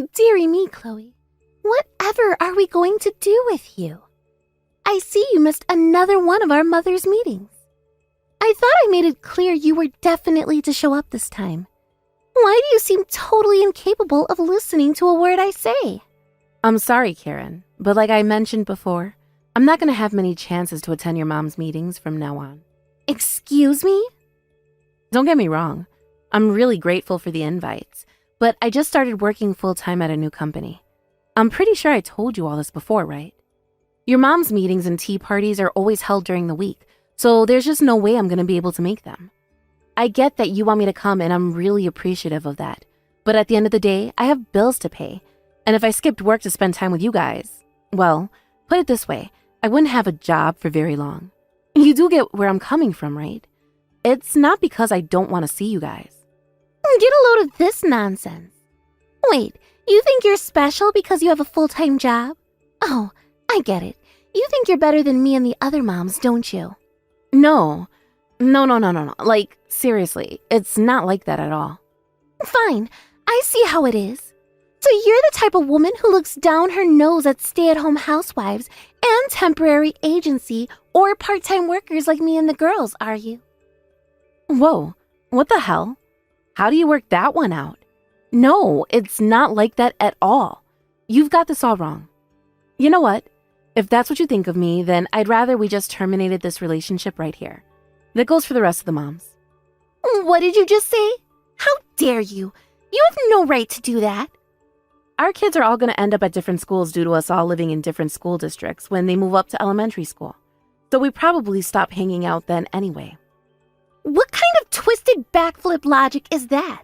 Dearie me, Chloe. Whatever are we going to do with you? I see you missed another one of our mother's meetings. I thought I made it clear you were definitely to show up this time. Why do you seem totally incapable of listening to a word I say? I'm sorry, Karen, but like I mentioned before, I'm not going to have many chances to attend your mom's meetings from now on. Excuse me? Don't get me wrong. I'm really grateful for the invites, but I just started working full-time at a new company. I'm pretty sure I told you all this before, right? Your mom's meetings and tea parties are always held during the week, so there's just no way I'm going to be able to make them. I get that you want me to come and I'm really appreciative of that, but at the end of the day, I have bills to pay, and if I skipped work to spend time with you guys, well, put it this way, I wouldn't have a job for very long. You do get where I'm coming from, right? It's not because I don't want to see you guys. Get a load of this nonsense. Wait, you think you're special because you have a full-time job? Oh, I get it. You think you're better than me and the other moms, don't you? No. Like, seriously, it's not like that at all. Fine, I see how it is. So you're the type of woman who looks down her nose at stay-at-home housewives and temporary agency or part-time workers like me and the girls, are you? Whoa, what the hell? How do you work that one out? No, it's not like that at all. You've got this all wrong. You know what? If that's what you think of me, then I'd rather we just terminated this relationship right here. That goes for the rest of the moms. What did you just say? How dare you? You have no right to do that. Our kids are all going to end up at different schools due to us all living in different school districts when they move up to elementary school. So we probably stop hanging out then anyway. What kind of twisted backflip logic is that?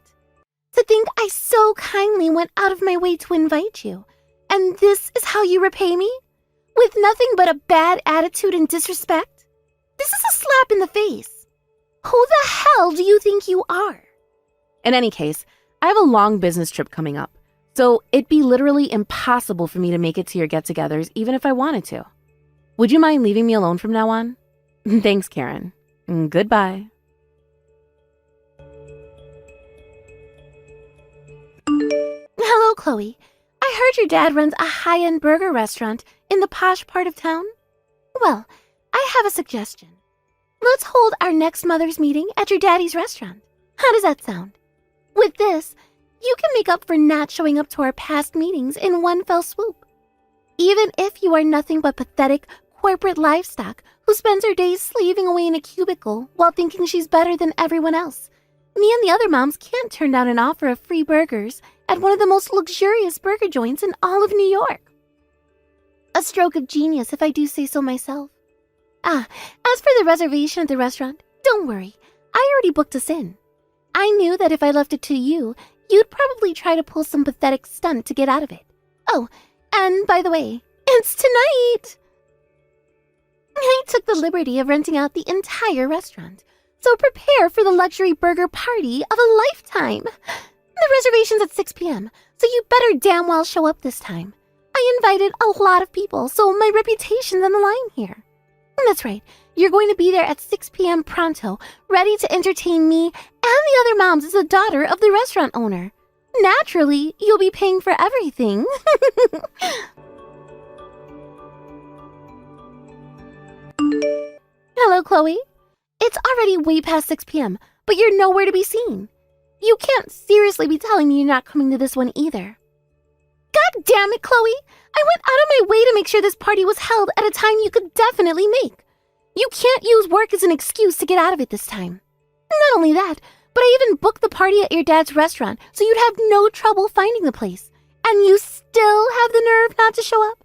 To think I so kindly went out of my way to invite you, and this is how you repay me? With nothing but a bad attitude and disrespect? This is a slap in the face. Who the hell do you think you are? In any case, I have a long business trip coming up, so it'd be literally impossible for me to make it to your get-togethers even if I wanted to. Would you mind leaving me alone from now on? Thanks, Karen. Goodbye. Hello, Chloe. I heard your dad runs a high-end burger restaurant in the posh part of town. Well, I have a suggestion. Let's hold our next mother's meeting at your daddy's restaurant. How does that sound? With this, you can make up for not showing up to our past meetings in one fell swoop. Even if you are nothing but pathetic corporate livestock who spends her days slaving away in a cubicle while thinking she's better than everyone else, me and the other moms can't turn down an offer of free burgers at one of the most luxurious burger joints in all of New York. A stroke of genius, if I do say so myself. As for the reservation at the restaurant, don't worry. I already booked us in. I knew that if I left it to you, you'd probably try to pull some pathetic stunt to get out of it. Oh, and by the way, it's tonight! I took the liberty of renting out the entire restaurant, so prepare for the luxury burger party of a lifetime. The reservation's at 6 p.m., so you better damn well show up this time. I invited a lot of people, so my reputation's on the line here. That's right, you're going to be there at 6 p.m. pronto, ready to entertain me and the other moms as the daughter of the restaurant owner. Naturally, you'll be paying for everything. Hello, Chloe. It's already way past 6 p.m., but you're nowhere to be seen. You can't seriously be telling me you're not coming to this one either. God damn it, Chloe! I went out of my way to make sure this party was held at a time you could definitely make. You can't use work as an excuse to get out of it this time. Not only that, but I even booked the party at your dad's restaurant so you'd have no trouble finding the place. And you still have the nerve not to show up?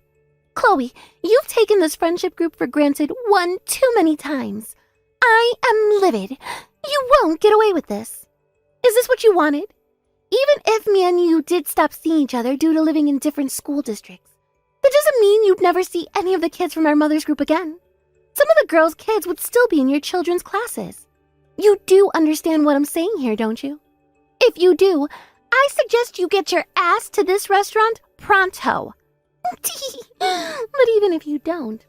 Chloe, you've taken this friendship group for granted one too many times. I am livid. You won't get away with this. Is this what you wanted? Even if me and you did stop seeing each other due to living in different school districts, that doesn't mean you'd never see any of the kids from our mother's group again. Some of the girls' kids would still be in your children's classes. You do understand what I'm saying here, don't you? If you do, I suggest you get your ass to this restaurant pronto. But even if you don't,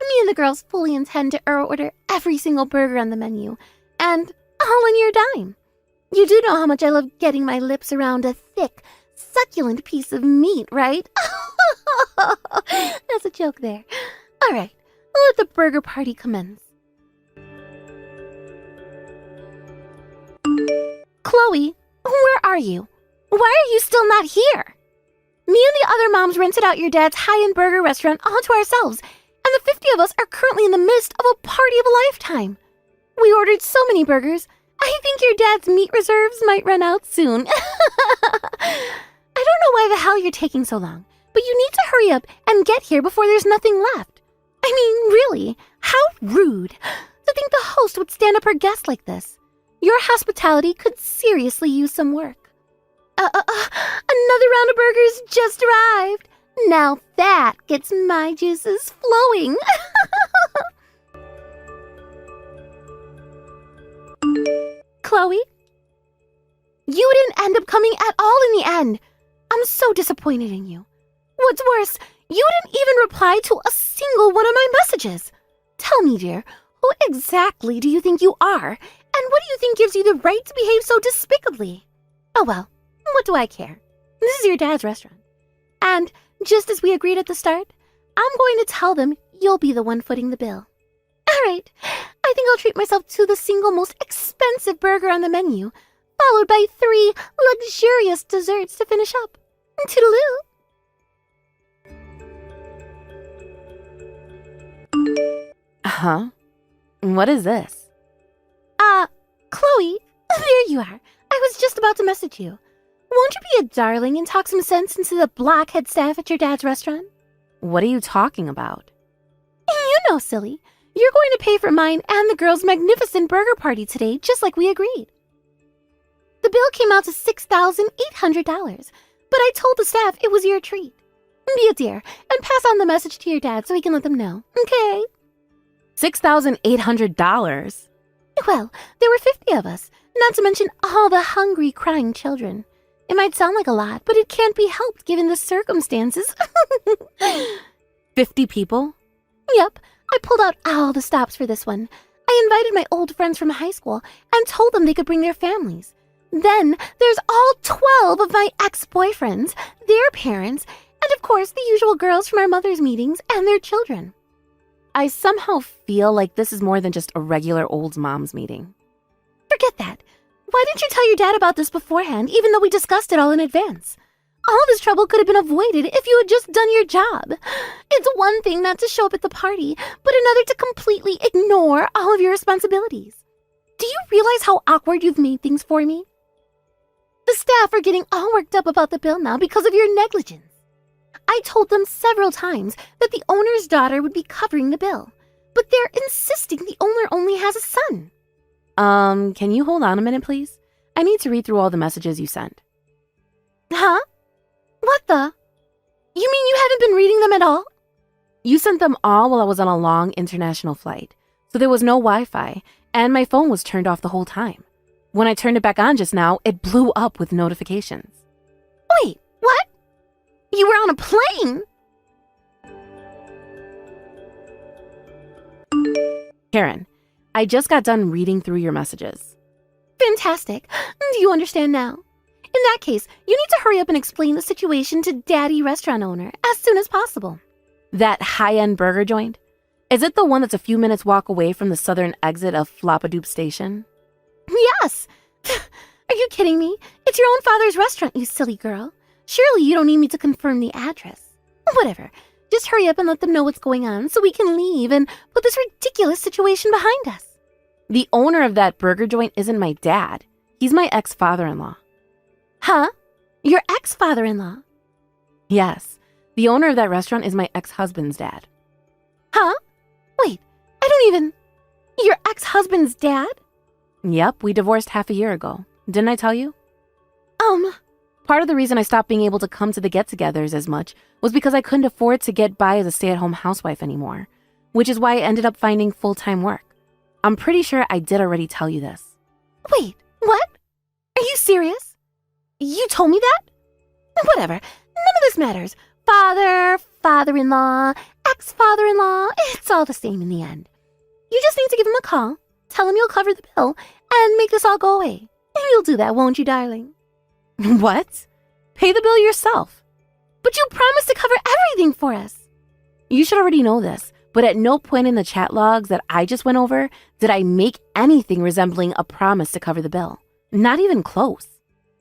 me and the girls fully intend to order every single burger on the menu, and all on your dime. You do know how much I love getting my lips around a thick, succulent piece of meat, right? That's a joke there. All right, let the burger party commence. Chloe, where are you? Why are you still not here? Me and the other moms rented out your dad's high-end burger restaurant all to ourselves, and the 50 of us are currently in the midst of a party of a lifetime. We ordered so many burgers, I think your dad's meat reserves might run out soon. I don't know why the hell you're taking so long, but you need to hurry up and get here before there's nothing left. I mean, really, how rude to think the host would stand up her guest like this. Your hospitality could seriously use some work. Another round of burgers just arrived. Now that gets my juices flowing. Chloe? You didn't end up coming at all in the end. I'm so disappointed in you. What's worse, you didn't even reply to a single one of my messages. Tell me, dear, who exactly do you think you are? And what do you think gives you the right to behave so despicably? Oh well, what do I care? This is your dad's restaurant. And just as we agreed at the start, I'm going to tell them you'll be the one footing the bill. All right, I think I'll treat myself to the single most expensive burger on the menu, followed by 3 luxurious desserts to finish up. Toodaloo. Huh? What is this? Chloe, there you are. I was just about to message you. Won't you be a darling and talk some sense into the blockhead staff at your dad's restaurant? What are you talking about? You know, silly. You're going to pay for mine and the girls' magnificent burger party today, just like we agreed. The bill came out to $6,800, but I told the staff it was your treat. Be a dear and pass on the message to your dad so he can let them know, okay? $6,800? Well, there were 50 of us, not to mention all the hungry, crying children. It might sound like a lot, but it can't be helped given the circumstances. 50 people? Yep, I pulled out all the stops for this one. I invited my old friends from high school and told them they could bring their families. Then there's all 12 of my ex-boyfriends, their parents, and of course the usual girls from our mother's meetings and their children. I somehow feel like this is more than just a regular old mom's meeting. Forget that. Why didn't you tell your dad about this beforehand, even though we discussed it all in advance? All this trouble could have been avoided if you had just done your job. It's one thing not to show up at the party, but another to completely ignore all of your responsibilities. Do you realize how awkward you've made things for me? The staff are getting all worked up about the bill now because of your negligence. I told them several times that the owner's daughter would be covering the bill, but they're insisting the owner only has a son. Can you hold on a minute, please? I need to read through all the messages you sent. Huh? What the? You mean you haven't been reading them at all? You sent them all while I was on a long international flight, so there was no Wi-Fi, and my phone was turned off the whole time. When I turned it back on just now, it blew up with notifications. Wait, what? You were on a plane? Karen, I just got done reading through your messages. Fantastic. Do you understand now? In that case, you need to hurry up and explain the situation to Daddy restaurant owner as soon as possible. That high-end burger joint? Is it the one that's a few minutes walk away from the southern exit of Floppadoop Station? Yes. Are you kidding me? It's your own father's restaurant, you silly girl. Surely you don't need me to confirm the address. Whatever. Just hurry up and let them know what's going on so we can leave and put this ridiculous situation behind us. The owner of that burger joint isn't my dad. He's my ex-father-in-law. Huh? Your ex-father-in-law? Yes. The owner of that restaurant is my ex-husband's dad. Huh? Wait, I don't even... Your ex-husband's dad? Yep, we divorced half a year ago. Didn't I tell you? Part of the reason I stopped being able to come to the get-togethers as much was because I couldn't afford to get by as a stay-at-home housewife anymore, which is why I ended up finding full-time work. I'm pretty sure I did already tell you this. Wait, what? Are you serious? You told me that? Whatever, none of this matters. Father, father-in-law, ex-father-in-law, it's all the same in the end. You just need to give him a call, tell him you'll cover the bill, and make this all go away. You'll do that, won't you, darling? What? Pay the bill yourself. But you promised to cover everything for us. You should already know this, but at no point in the chat logs that I just went over did I make anything resembling a promise to cover the bill. Not even close.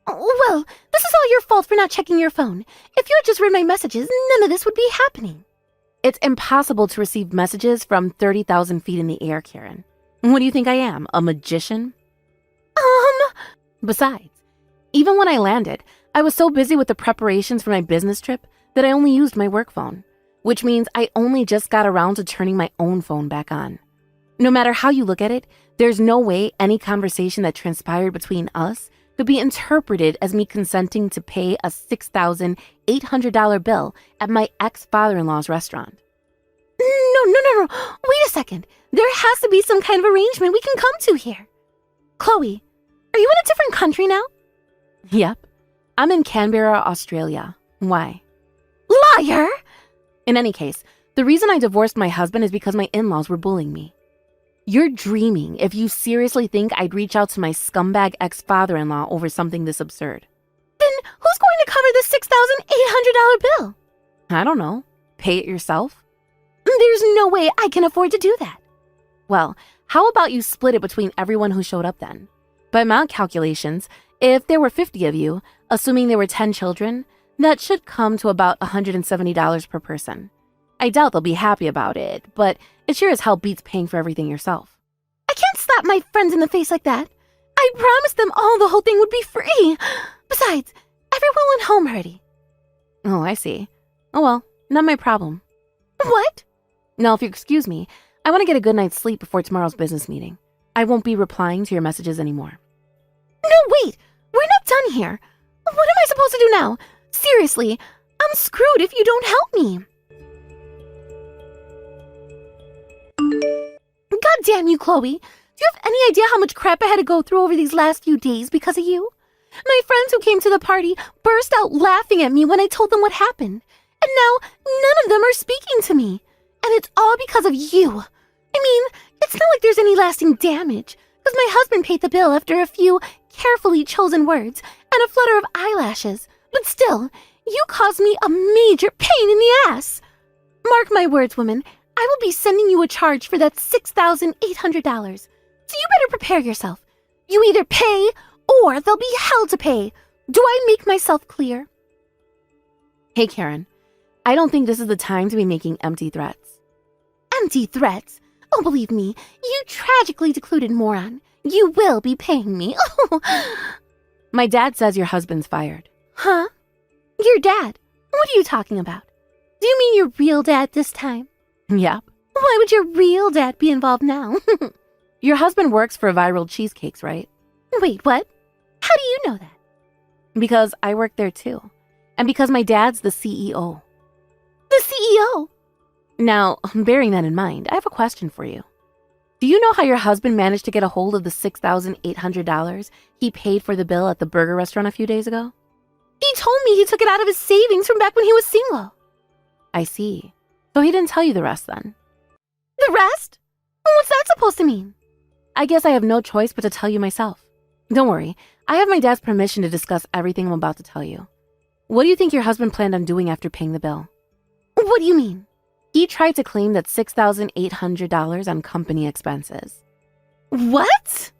Well, this is all your fault for not checking your phone. If you had just read my messages, none of this would be happening. It's impossible to receive messages from 30,000 feet in the air, Karen. What do you think I am, a magician? Besides, even when I landed, I was so busy with the preparations for my business trip that I only used my work phone, which means I only just got around to turning my own phone back on. No matter how you look at it, there's no way any conversation that transpired between us could be interpreted as me consenting to pay a $6,800 bill at my ex-father-in-law's restaurant. No. Wait a second. There has to be some kind of arrangement we can come to here. Chloe, are you in a different country now? Yep. I'm in Canberra, Australia. Why? Liar! In any case, the reason I divorced my husband is because my in-laws were bullying me. You're dreaming if you seriously think I'd reach out to my scumbag ex-father-in-law over something this absurd. Then who's going to cover the $6,800 bill? I don't know. Pay it yourself? There's no way I can afford to do that. Well, how about you split it between everyone who showed up then? By my calculations, if there were 50 of you, assuming there were 10 children, that should come to about $170 per person. I doubt they'll be happy about it, but it sure as hell beats paying for everything yourself. I can't slap my friends in the face like that. I promised them all the whole thing would be free. Besides, everyone went home already. Oh, I see. Oh well, not my problem. What? Now, if you excuse me, I want to get a good night's sleep before tomorrow's business meeting. I won't be replying to your messages anymore. No, wait! We're not done here. What am I supposed to do now? Seriously, I'm screwed if you don't help me. God damn you, Chloe. Do you have any idea how much crap I had to go through over these last few days because of you? My friends who came to the party burst out laughing at me when I told them what happened. And now none of them are speaking to me. And it's all because of you. I mean, it's not like there's any lasting damage, because my husband paid the bill after a few carefully chosen words and a flutter of eyelashes. But still, you caused me a major pain in the ass. Mark my words, woman. I will be sending you a charge for that $6,800. So you better prepare yourself. You either pay or there'll be hell to pay. Do I make myself clear? Hey, Karen. I don't think this is the time to be making empty threats. Empty threats? Oh, believe me, you tragically deluded moron. You will be paying me. My dad says your husband's fired. Huh? Your dad? What are you talking about? Do you mean your real dad this time? Yep. Why would your real dad be involved now? Your husband works for Viral Cheesecakes, right? Wait, what? How do you know that? Because I work there too. And because my dad's the CEO. The CEO? Now, bearing that in mind, I have a question for you. Do you know how your husband managed to get a hold of the $6,800 he paid for the bill at the burger restaurant a few days ago? He told me he took it out of his savings from back when he was single. I see. So he didn't tell you the rest then? The rest? What's that supposed to mean? I guess I have no choice but to tell you myself. Don't worry, I have my dad's permission to discuss everything I'm about to tell you. What do you think your husband planned on doing after paying the bill? What do you mean? He tried to claim that $6,800 on company expenses. What?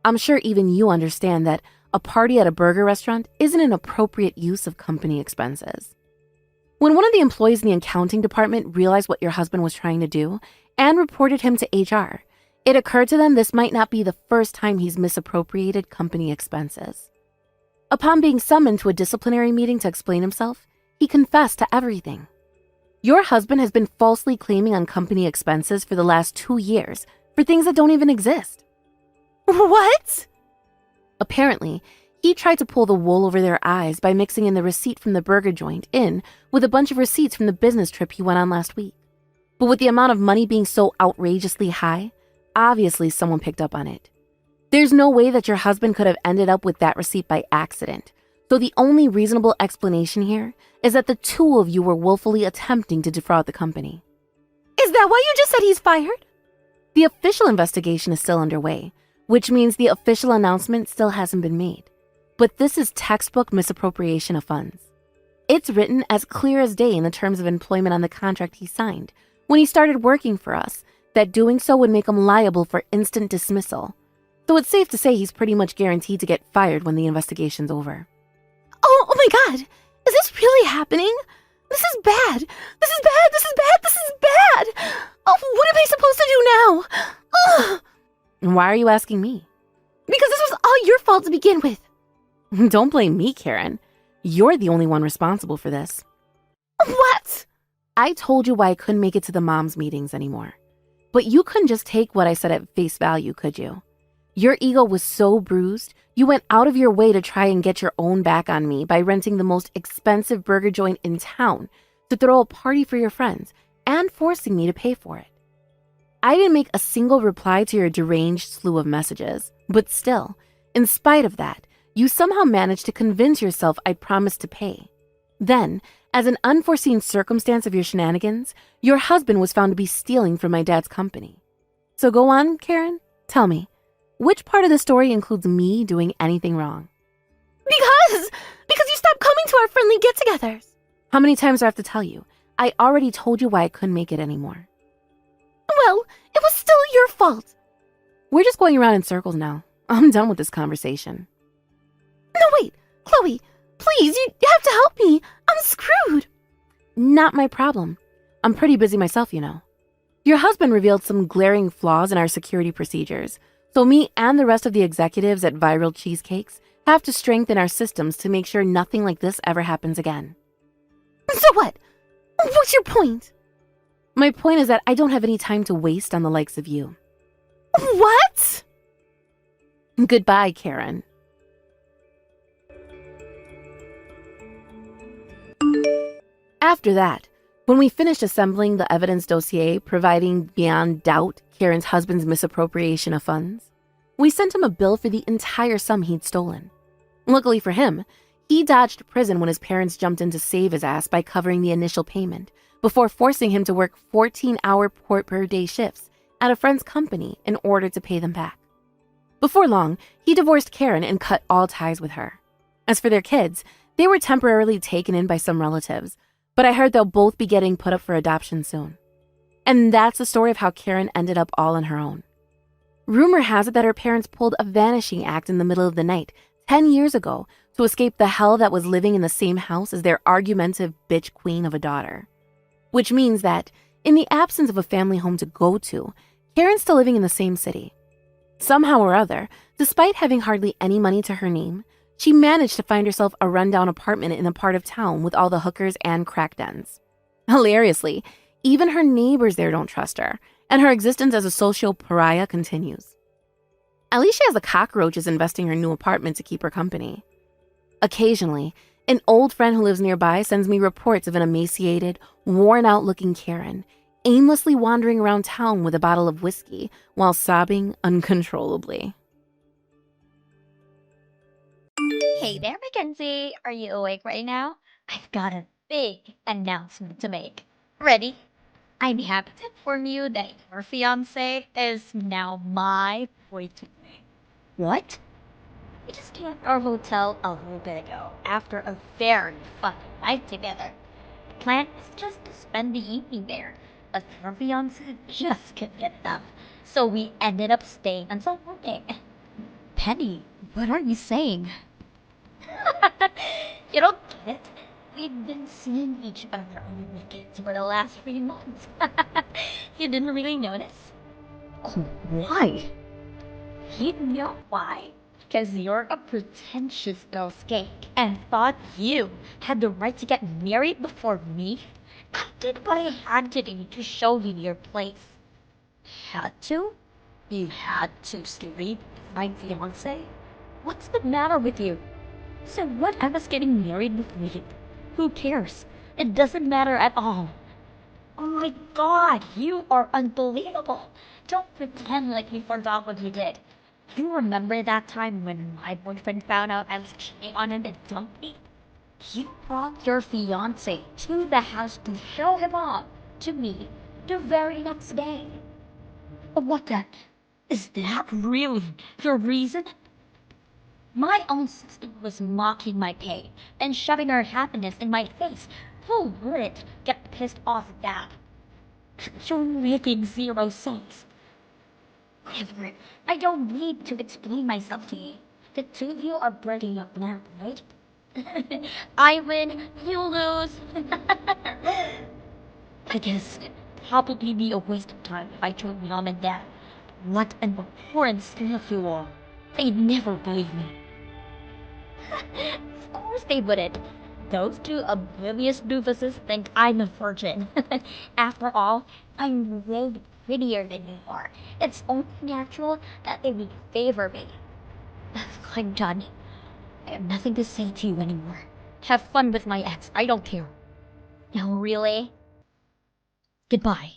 I'm sure even you understand that a party at a burger restaurant isn't an appropriate use of company expenses. When one of the employees in the accounting department realized what your husband was trying to do and reported him to HR, it occurred to them this might not be the first time he's misappropriated company expenses. Upon being summoned to a disciplinary meeting to explain himself, he confessed to everything. Your husband has been falsely claiming on company expenses for the last 2 years for things that don't even exist. What? Apparently, he tried to pull the wool over their eyes by mixing in the receipt from the burger joint in with a bunch of receipts from the business trip he went on last week. But with the amount of money being so outrageously high, obviously someone picked up on it. There's no way that your husband could have ended up with that receipt by accident. So the only reasonable explanation here is that the two of you were willfully attempting to defraud the company. Is that why you just said he's fired? The official investigation is still underway, which means the official announcement still hasn't been made. But this is textbook misappropriation of funds. It's written as clear as day in the terms of employment on the contract he signed when he started working for us that doing so would make him liable for instant dismissal. So it's safe to say he's pretty much guaranteed to get fired when the investigation's over. Oh my God! Is this really happening? This is bad! This is bad! This is bad! This is bad! Oh, what am I supposed to do now? Ugh. And why are you asking me? Because this was all your fault to begin with. Don't blame me, Karen. You're the only one responsible for this. What? I told you why I couldn't make it to the moms' meetings anymore. But you couldn't just take what I said at face value, could you? Your ego was so bruised, you went out of your way to try and get your own back on me by renting the most expensive burger joint in town to throw a party for your friends and forcing me to pay for it. I didn't make a single reply to your deranged slew of messages, but still, in spite of that, you somehow managed to convince yourself I promised to pay. Then, as an unforeseen circumstance of your shenanigans, your husband was found to be stealing from my dad's company. So go on, Karen, tell me, which part of the story includes me doing anything wrong? Because you stopped coming to our friendly get-togethers. How many times do I have to tell you? I already told you why I couldn't make it anymore. Well, it was still your fault. We're just going around in circles now. I'm done with this conversation. No, wait, Chloe, please, you have to help me. I'm screwed. Not my problem. I'm pretty busy myself, you know. Your husband revealed some glaring flaws in our security procedures, so me and the rest of the executives at Viral Cheesecakes have to strengthen our systems to make sure nothing like this ever happens again. So what? What's your point? My point is that I don't have any time to waste on the likes of you. What? Goodbye, Karen. After that, when we finished assembling the evidence dossier providing beyond doubt Karen's husband's misappropriation of funds, we sent him a bill for the entire sum he'd stolen. Luckily for him, he dodged prison when his parents jumped in to save his ass by covering the initial payment before forcing him to work 14-hour per-day shifts at a friend's company in order to pay them back. Before long, he divorced Karen and cut all ties with her. As for their kids, they were temporarily taken in by some relatives, but I heard they'll both be getting put up for adoption soon. And that's the story of how Karen ended up all on her own. Rumor has it that her parents pulled a vanishing act in the middle of the night 10 years ago to escape the hell that was living in the same house as their argumentative bitch queen of a daughter. Which means that, in the absence of a family home to go to, Karen's still living in the same city. Somehow or other, despite having hardly any money to her name, she managed to find herself a rundown apartment in a part of town with all the hookers and crack dens. Hilariously, even her neighbors there don't trust her, and her existence as a social pariah continues. At least she has the cockroaches investing her new apartment to keep her company. Occasionally, an old friend who lives nearby sends me reports of an emaciated, worn-out-looking Karen aimlessly wandering around town with a bottle of whiskey while sobbing uncontrollably. Hey there, Mackenzie. Are you awake right now? I've got a big announcement to make. Ready? I'm happy to inform you that your fiance is now my boyfriend. What? We just came to our hotel a little bit ago after a very fun night together. The plan is just to spend the evening there, but your fiance just couldn't get enough, so we ended up staying until morning. Penny, what are you saying? You don't get it? We've been seeing each other on the weekends for the last 3 months. You didn't really notice? Why? You know why. Because you're a pretentious little skank and thought you had the right to get married before me. I did what I had to do to show you your place. Had to? You had to sleep with my fiance? What's the matter with you? So what I was getting married with me? Who cares? It doesn't matter at all. Oh my god, you are unbelievable. Don't pretend like you forgot what you did. You remember that time when my boyfriend found out I was cheating on him and dumped me? You brought your fiance to the house to show him off to me the very next day. But what then? Is that really your reason? My own sister was mocking my pain and shoving her happiness in my face. Who wouldn't get pissed off at that? You're making zero sense. Whatever. I don't need to explain myself to you. The two of you are breaking up now, right? I win, you lose. I guess it'd probably be a waste of time if I told mom and dad what an abhorrent stuff you are. They'd never believe me. Of course they wouldn't. Those two oblivious doofuses think I'm a virgin. After all, I'm way prettier than you are. It's only natural that they would favor me. I'm done. I have nothing to say to you anymore. Have fun with my ex. I don't care. No, really? Goodbye.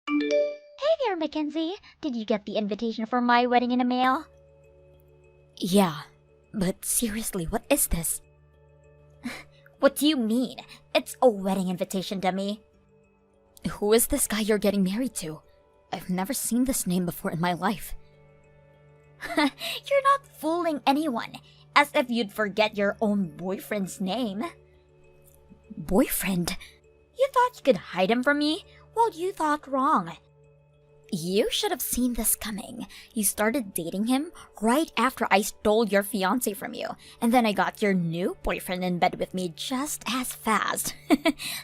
Hey there, Mackenzie. Did you get the invitation for my wedding in the mail? Yeah, but seriously, what is this? What do you mean? It's a wedding invitation, dummy. Who is this guy you're getting married to? I've never seen this name before in my life. You're not fooling anyone, as if you'd forget your own boyfriend's name. Boyfriend? You thought you could hide him from me? Well, you thought wrong. You should have seen this coming. You started dating him right after I stole your fiancé from you, and then I got your new boyfriend in bed with me just as fast.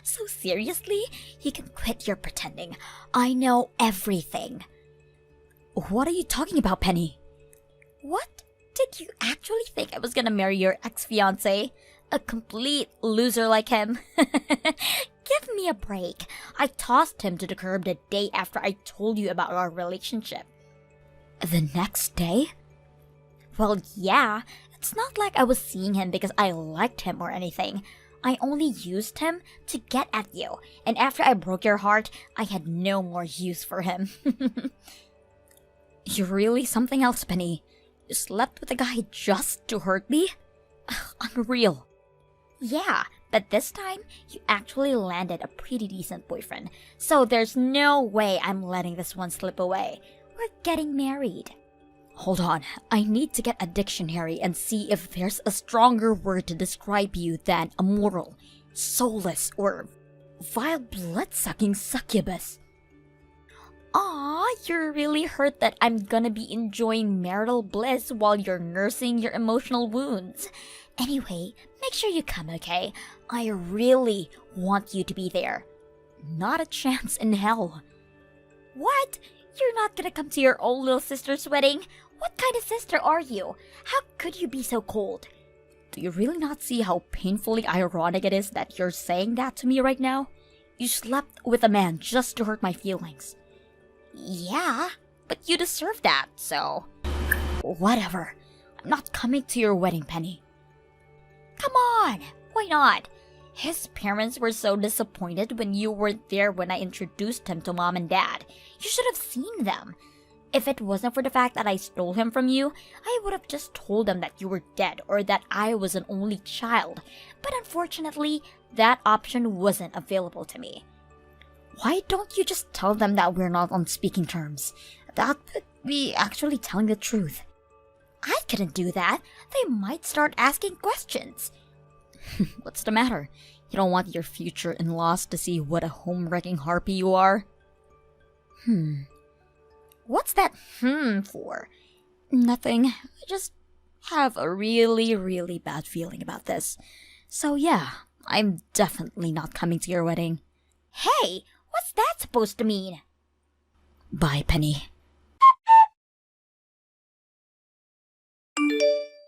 So seriously, you can quit your pretending. I know everything. What are you talking about, Penny? What? Did you actually think I was gonna marry your ex-fiancé? A complete loser like him? Give me a break. I tossed him to the curb the day after I told you about our relationship. The next day? Well, yeah. It's not like I was seeing him because I liked him or anything. I only used him to get at you. And after I broke your heart, I had no more use for him. You're really something else, Penny. You slept with a guy just to hurt me? Unreal. Yeah, but this time, you actually landed a pretty decent boyfriend. So there's no way I'm letting this one slip away. We're getting married. Hold on, I need to get a dictionary and see if there's a stronger word to describe you than immoral, soulless, or vile blood-sucking succubus. Aw, you're really hurt that I'm gonna be enjoying marital bliss while you're nursing your emotional wounds. Anyway, make sure you come, okay? I really want you to be there. Not a chance in hell. What? You're not gonna come to your old little sister's wedding? What kind of sister are you? How could you be so cold? Do you really not see how painfully ironic it is that you're saying that to me right now? You slept with a man just to hurt my feelings. Yeah, but you deserve that, so... Whatever. I'm not coming to your wedding, Penny. Come on! Why not? His parents were so disappointed when you weren't there when I introduced him to mom and dad. You should have seen them. If it wasn't for the fact that I stole him from you, I would have just told them that you were dead or that I was an only child. But unfortunately, that option wasn't available to me. Why don't you just tell them that we're not on speaking terms? That would be actually telling the truth. I couldn't do that. They might start asking questions. What's the matter? You don't want your future in-laws to see what a home-wrecking harpy you are? What's that for? Nothing. I just have a really, really bad feeling about this. So yeah, I'm definitely not coming to your wedding. Hey, what's that supposed to mean? Bye, Penny.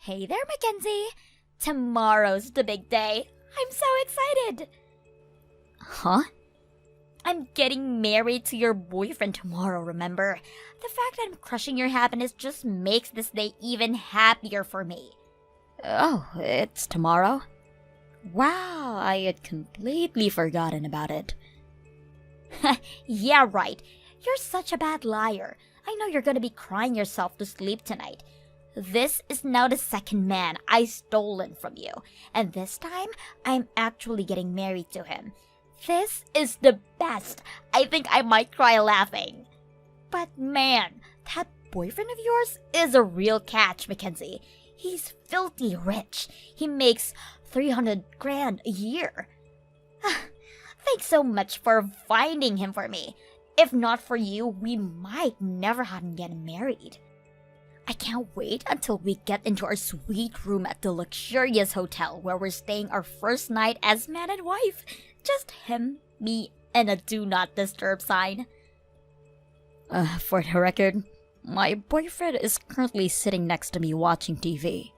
Hey there, Mackenzie. Tomorrow's the big day. I'm so excited. Huh? I'm getting married to your boyfriend tomorrow, remember? The fact that I'm crushing your happiness just makes this day even happier for me. Oh, it's tomorrow? Wow, I had completely forgotten about it. Yeah, right. You're such a bad liar. I know you're gonna be crying yourself to sleep tonight. This is now the second man I stolen from you, and this time, I'm actually getting married to him. This is the best. I think I might cry laughing. But man, that boyfriend of yours is a real catch, Mackenzie. He's filthy rich. He makes 300 grand a year. Thanks so much for finding him for me. If not for you, we might never have gotten married. I can't wait until we get into our sweet room at the luxurious hotel where we're staying our first night as man and wife. Just him, me, and a do not disturb sign. For the record, my boyfriend is currently sitting next to me watching TV.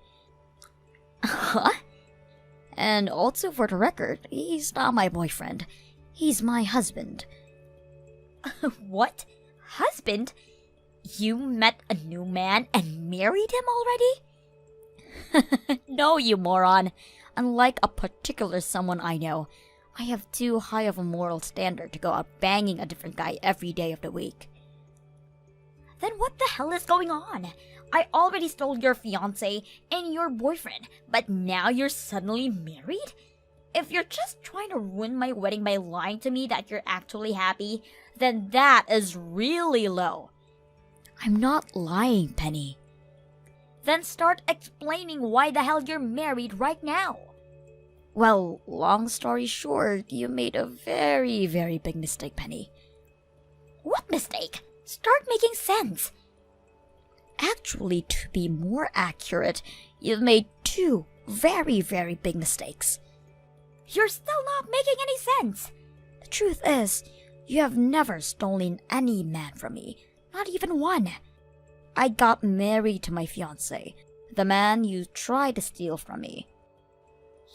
Huh? And also for the record, he's not my boyfriend. He's my husband. What? Husband? You met a new man and married him already? No, you moron. Unlike a particular someone I know, I have too high of a moral standard to go out banging a different guy every day of the week. Then what the hell is going on? I already stole your fiancé and your boyfriend, but now you're suddenly married? If you're just trying to ruin my wedding by lying to me that you're actually happy, then that is really low. I'm not lying, Penny. Then start explaining why the hell you're married right now. Well, long story short, you made a very, very big mistake, Penny. What mistake? Start making sense. Actually, to be more accurate, you've made two very, very big mistakes. You're still not making any sense. The truth is, you have never stolen any man from me. Not even one. I got married to my fiancé, the man you tried to steal from me.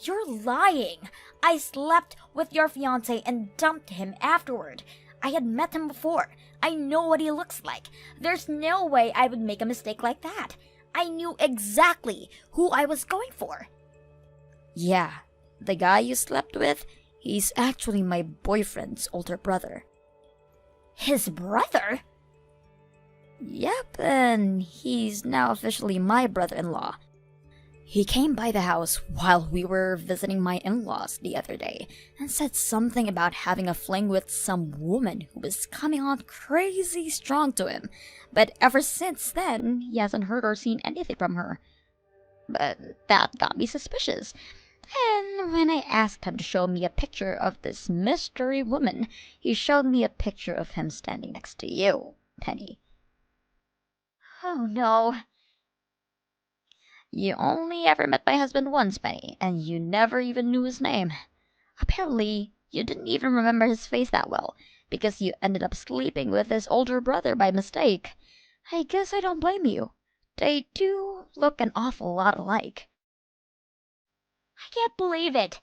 You're lying. I slept with your fiancé and dumped him afterward. I had met him before. I know what he looks like. There's no way I would make a mistake like that. I knew exactly who I was going for. Yeah, the guy you slept with, he's actually my boyfriend's older brother. His brother? Yep, and he's now officially my brother-in-law. He came by the house while we were visiting my in-laws the other day and said something about having a fling with some woman who was coming on crazy strong to him. But ever since then, he hasn't heard or seen anything from her. But that got me suspicious. And when I asked him to show me a picture of this mystery woman, he showed me a picture of him standing next to you, Penny. Oh no. You only ever met my husband once, Penny, and you never even knew his name. Apparently, you didn't even remember his face that well, because you ended up sleeping with his older brother by mistake. I guess I don't blame you. They do look an awful lot alike. I can't believe it.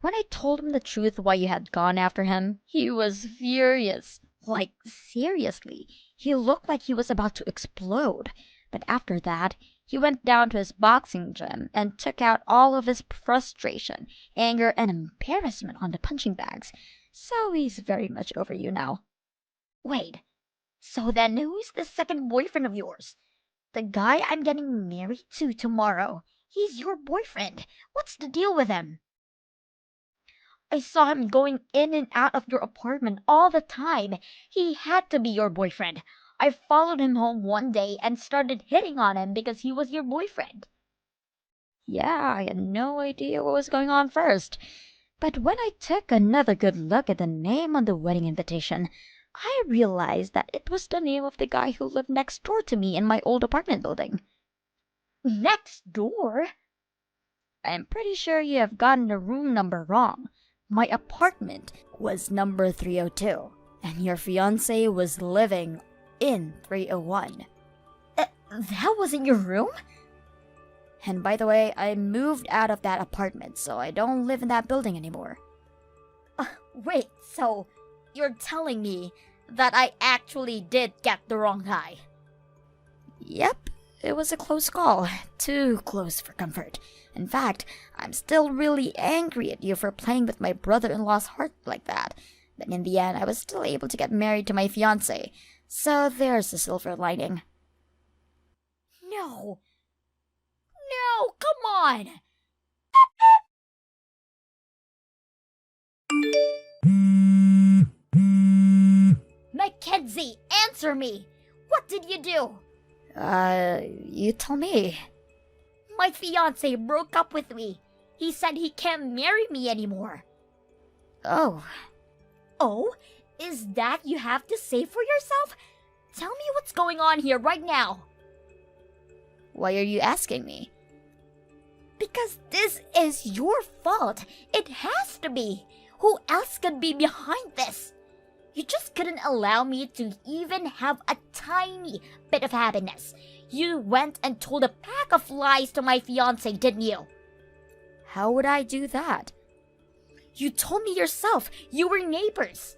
When I told him the truth why you had gone after him, he was furious. Like, seriously. He looked like he was about to explode. But after that, he went down to his boxing gym and took out all of his frustration, anger, and embarrassment on the punching bags. So he's very much over you now. Wait, so then who's the second boyfriend of yours? The guy I'm getting married to tomorrow. He's your boyfriend. What's the deal with him? I saw him going in and out of your apartment all the time. He had to be your boyfriend. I followed him home one day and started hitting on him because he was your boyfriend. Yeah, I had no idea what was going on first. But when I took another good look at the name on the wedding invitation, I realized that it was the name of the guy who lived next door to me in my old apartment building. Next door? I'm pretty sure you have gotten the room number wrong. My apartment was number 302, and your fiancé was living in 301. That wasn't your room? And by the way, I moved out of that apartment, so I don't live in that building anymore. Wait, so you're telling me that I actually did get the wrong guy? Yep, it was a close call. Too close for comfort. In fact, I'm still really angry at you for playing with my brother-in-law's heart like that. But in the end, I was still able to get married to my fiancé. So there's a silver lining. No. No, come on! Mackenzie, answer me! What did you do? You tell me. My fiance broke up with me. He said he can't marry me anymore. Oh. Oh? Is that you have to say for yourself? Tell me what's going on here right now. Why are you asking me? Because this is your fault. It has to be. Who else could be behind this? You just couldn't allow me to even have a tiny bit of happiness. You went and told a pack of lies to my fiance, didn't you? How would I do that? You told me yourself. You were neighbors.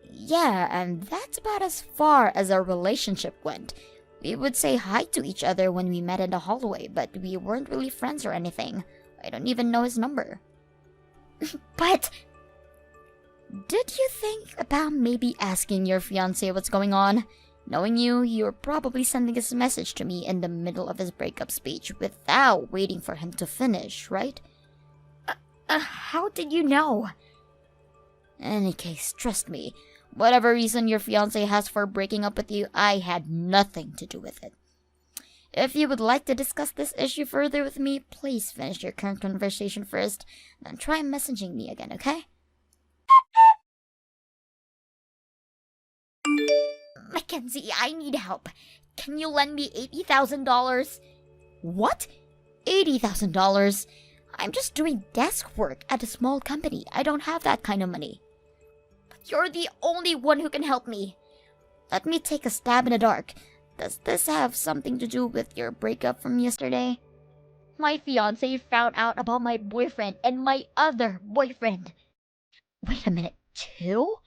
Yeah, and that's about as far as our relationship went. We would say hi to each other when we met in the hallway, but we weren't really friends or anything. I don't even know his number. But did you think about maybe asking your fiancé what's going on? Knowing you, you're probably sending his message to me in the middle of his breakup speech without waiting for him to finish, right? How did you know? In any case, trust me, whatever reason your fiancé has for breaking up with you, I had nothing to do with it. If you would like to discuss this issue further with me, please finish your current conversation first, then try messaging me again, okay? Mackenzie, I need help. Can you lend me $80,000? What? $80,000? I'm just doing desk work at a small company. I don't have that kind of money. But you're the only one who can help me. Let me take a stab in the dark. Does this have something to do with your breakup from yesterday? My fiancé found out about my boyfriend and my other boyfriend. Wait a minute, two?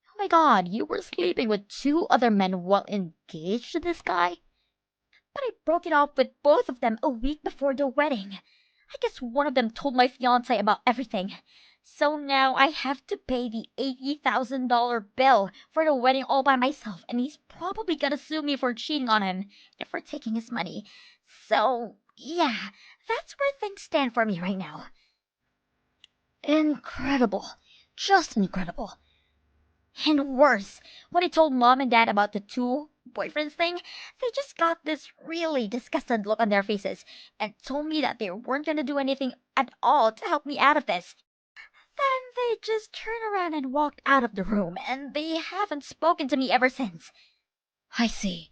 Oh my god, you were sleeping with two other men while engaged to this guy? But I broke it off with both of them a week before the wedding. I guess one of them told my fiancé about everything. So now I have to pay the $80,000 bill for the wedding all by myself, and he's probably gonna sue me for cheating on him and for taking his money. So, yeah, that's where things stand for me right now. Incredible. Just incredible. And worse, when I told mom and dad about the two boyfriends thing, they just got this really disgusted look on their faces and told me that they weren't gonna do anything at all to help me out of this. Then they just turned around and walked out of the room, and they haven't spoken to me ever since. I see.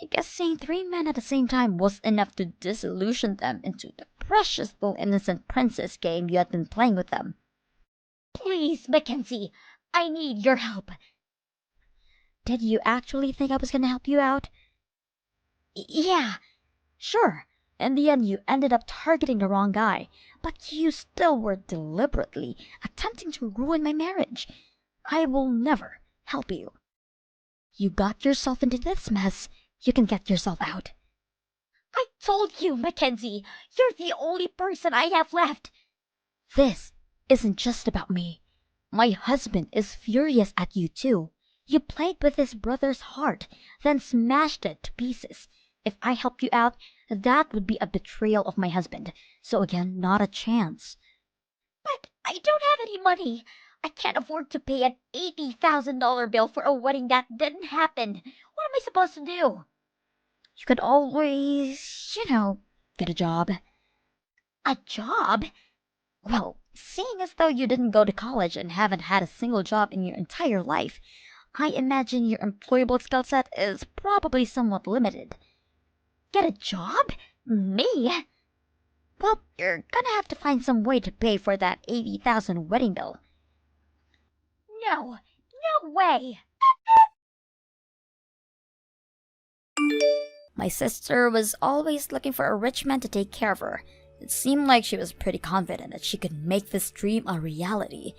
I guess seeing three men at the same time was enough to disillusion them into the precious little innocent princess game you had been playing with them. Please, Mackenzie, I need your help. Did you actually think I was gonna help you out? Yeah, sure. In the end, you ended up targeting the wrong guy, but you still were deliberately attempting to ruin my marriage. I will never help you. You got yourself into this mess. You can get yourself out. I told you, Mackenzie, you're the only person I have left. This isn't just about me. My husband is furious at you too. You played with his brother's heart, then smashed it to pieces. If I help you out, that would be a betrayal of my husband. So again, not a chance. But I don't have any money. I can't afford to pay an $80,000 bill for a wedding that didn't happen. What am I supposed to do? You could always, get a job. A job? Well, seeing as though you didn't go to college and haven't had a single job in your entire life, I imagine your employable skill set is probably somewhat limited. Get a job? Me? Well, you're gonna have to find some way to pay for that $80,000 wedding bill. No way! My sister was always looking for a rich man to take care of her. It seemed like she was pretty confident that she could make this dream a reality.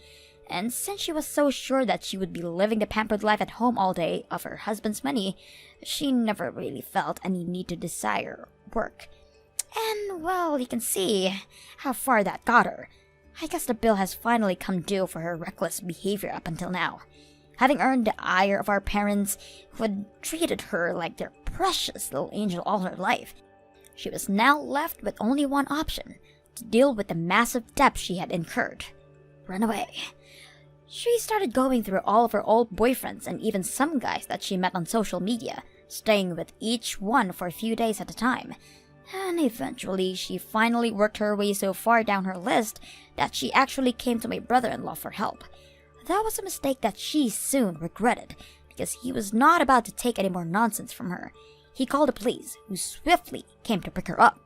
And since she was so sure that she would be living the pampered life at home all day of her husband's money, she never really felt any need to desire work. And, well, you can see how far that got her. I guess the bill has finally come due for her reckless behavior up until now. Having earned the ire of our parents, who had treated her like their precious little angel all her life, she was now left with only one option: to deal with the massive debt she had incurred. Run away. She started going through all of her old boyfriends and even some guys that she met on social media, staying with each one for a few days at a time. And eventually, she finally worked her way so far down her list that she actually came to my brother-in-law for help. That was a mistake that she soon regretted, because he was not about to take any more nonsense from her. He called the police, who swiftly came to pick her up.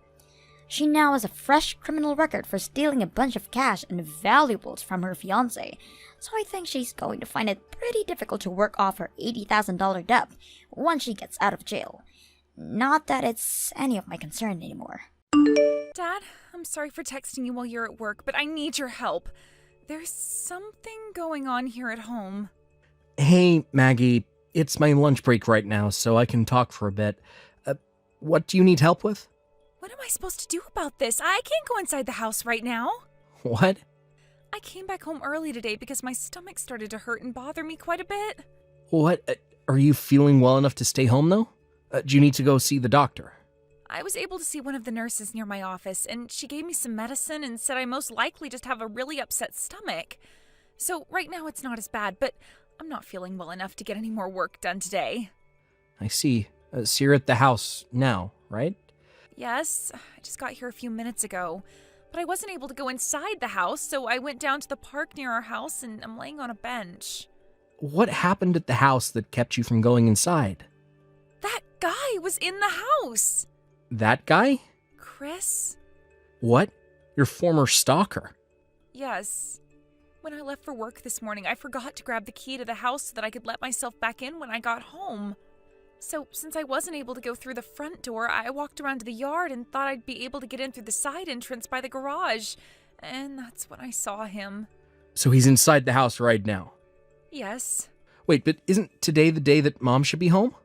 She now has a fresh criminal record for stealing a bunch of cash and valuables from her fiancé, so I think she's going to find it pretty difficult to work off her $80,000 debt once she gets out of jail. Not that it's any of my concern anymore. Dad, I'm sorry for texting you while you're at work, but I need your help. There's something going on here at home. Hey, Maggie, it's my lunch break right now, so I can talk for a bit. What do you need help with? What am I supposed to do about this? I can't go inside the house right now. What? I came back home early today because my stomach started to hurt and bother me quite a bit. What? Are you feeling well enough to stay home, though? Do you need to go see the doctor? I was able to see one of the nurses near my office, and she gave me some medicine and said I most likely just have a really upset stomach. So right now it's not as bad, but I'm not feeling well enough to get any more work done today. I see. So you're at the house now, right? Yes, I just got here a few minutes ago, but I wasn't able to go inside the house, so I went down to the park near our house and I'm laying on a bench. What happened at the house that kept you from going inside? That guy was in the house! That guy? Chris? What? Your former stalker? Yes. When I left for work this morning, I forgot to grab the key to the house so that I could let myself back in when I got home. So, since I wasn't able to go through the front door, I walked around to the yard and thought I'd be able to get in through the side entrance by the garage. And that's when I saw him. So he's inside the house right now? Yes. Wait, but isn't today the day that Mom should be home?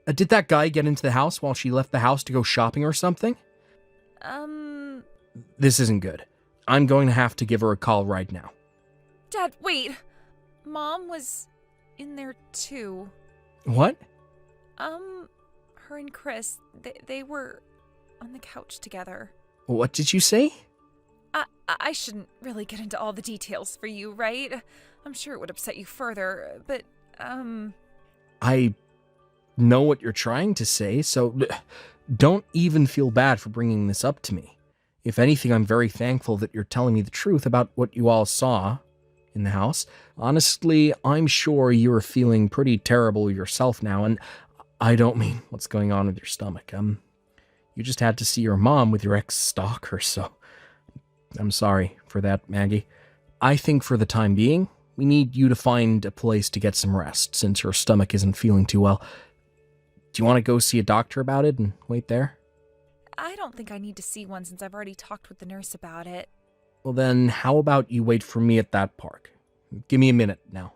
Did that guy get into the house while she left the house to go shopping or something? This isn't good. I'm going to have to give her a call right now. Dad, wait. Mom was in there too. What? Her and Chris, they were on the couch together. What did you say? I shouldn't really get into all the details for you, right? I'm sure it would upset you further, but, I know what you're trying to say, so don't even feel bad for bringing this up to me. If anything, I'm very thankful that you're telling me the truth about what you all saw in the house. Honestly, I'm sure you're feeling pretty terrible yourself now, and I don't mean what's going on with your stomach. You just had to see your mom with your ex-stalker, so I'm sorry for that, Maggie. I think for the time being, we need you to find a place to get some rest, since your stomach isn't feeling too well. Do you want to go see a doctor about it and wait there? I don't think I need to see one since I've already talked with the nurse about it. Well then, how about you wait for me at that park? Give me a minute now.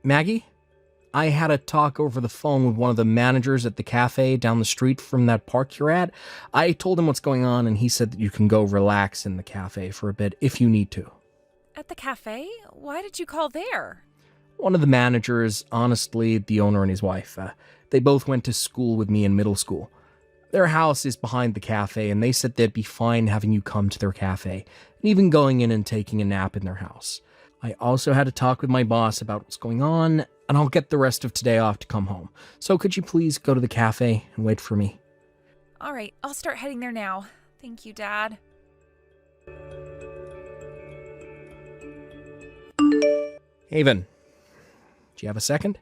Maggie? I had a talk over the phone with one of the managers at the cafe down the street from that park you're at. I told him what's going on, and he said that you can go relax in the cafe for a bit if you need to. At the cafe? Why did you call there? One of the managers, honestly, the owner and his wife, they both went to school with me in middle school. Their house is behind the cafe, and they said they'd be fine having you come to their cafe, and even going in and taking a nap in their house. I also had a talk with my boss about what's going on, and I'll get the rest of today off to come home. So could you please go to the cafe and wait for me? All right, I'll start heading there now. Thank you, Dad. Haven, do you have a second?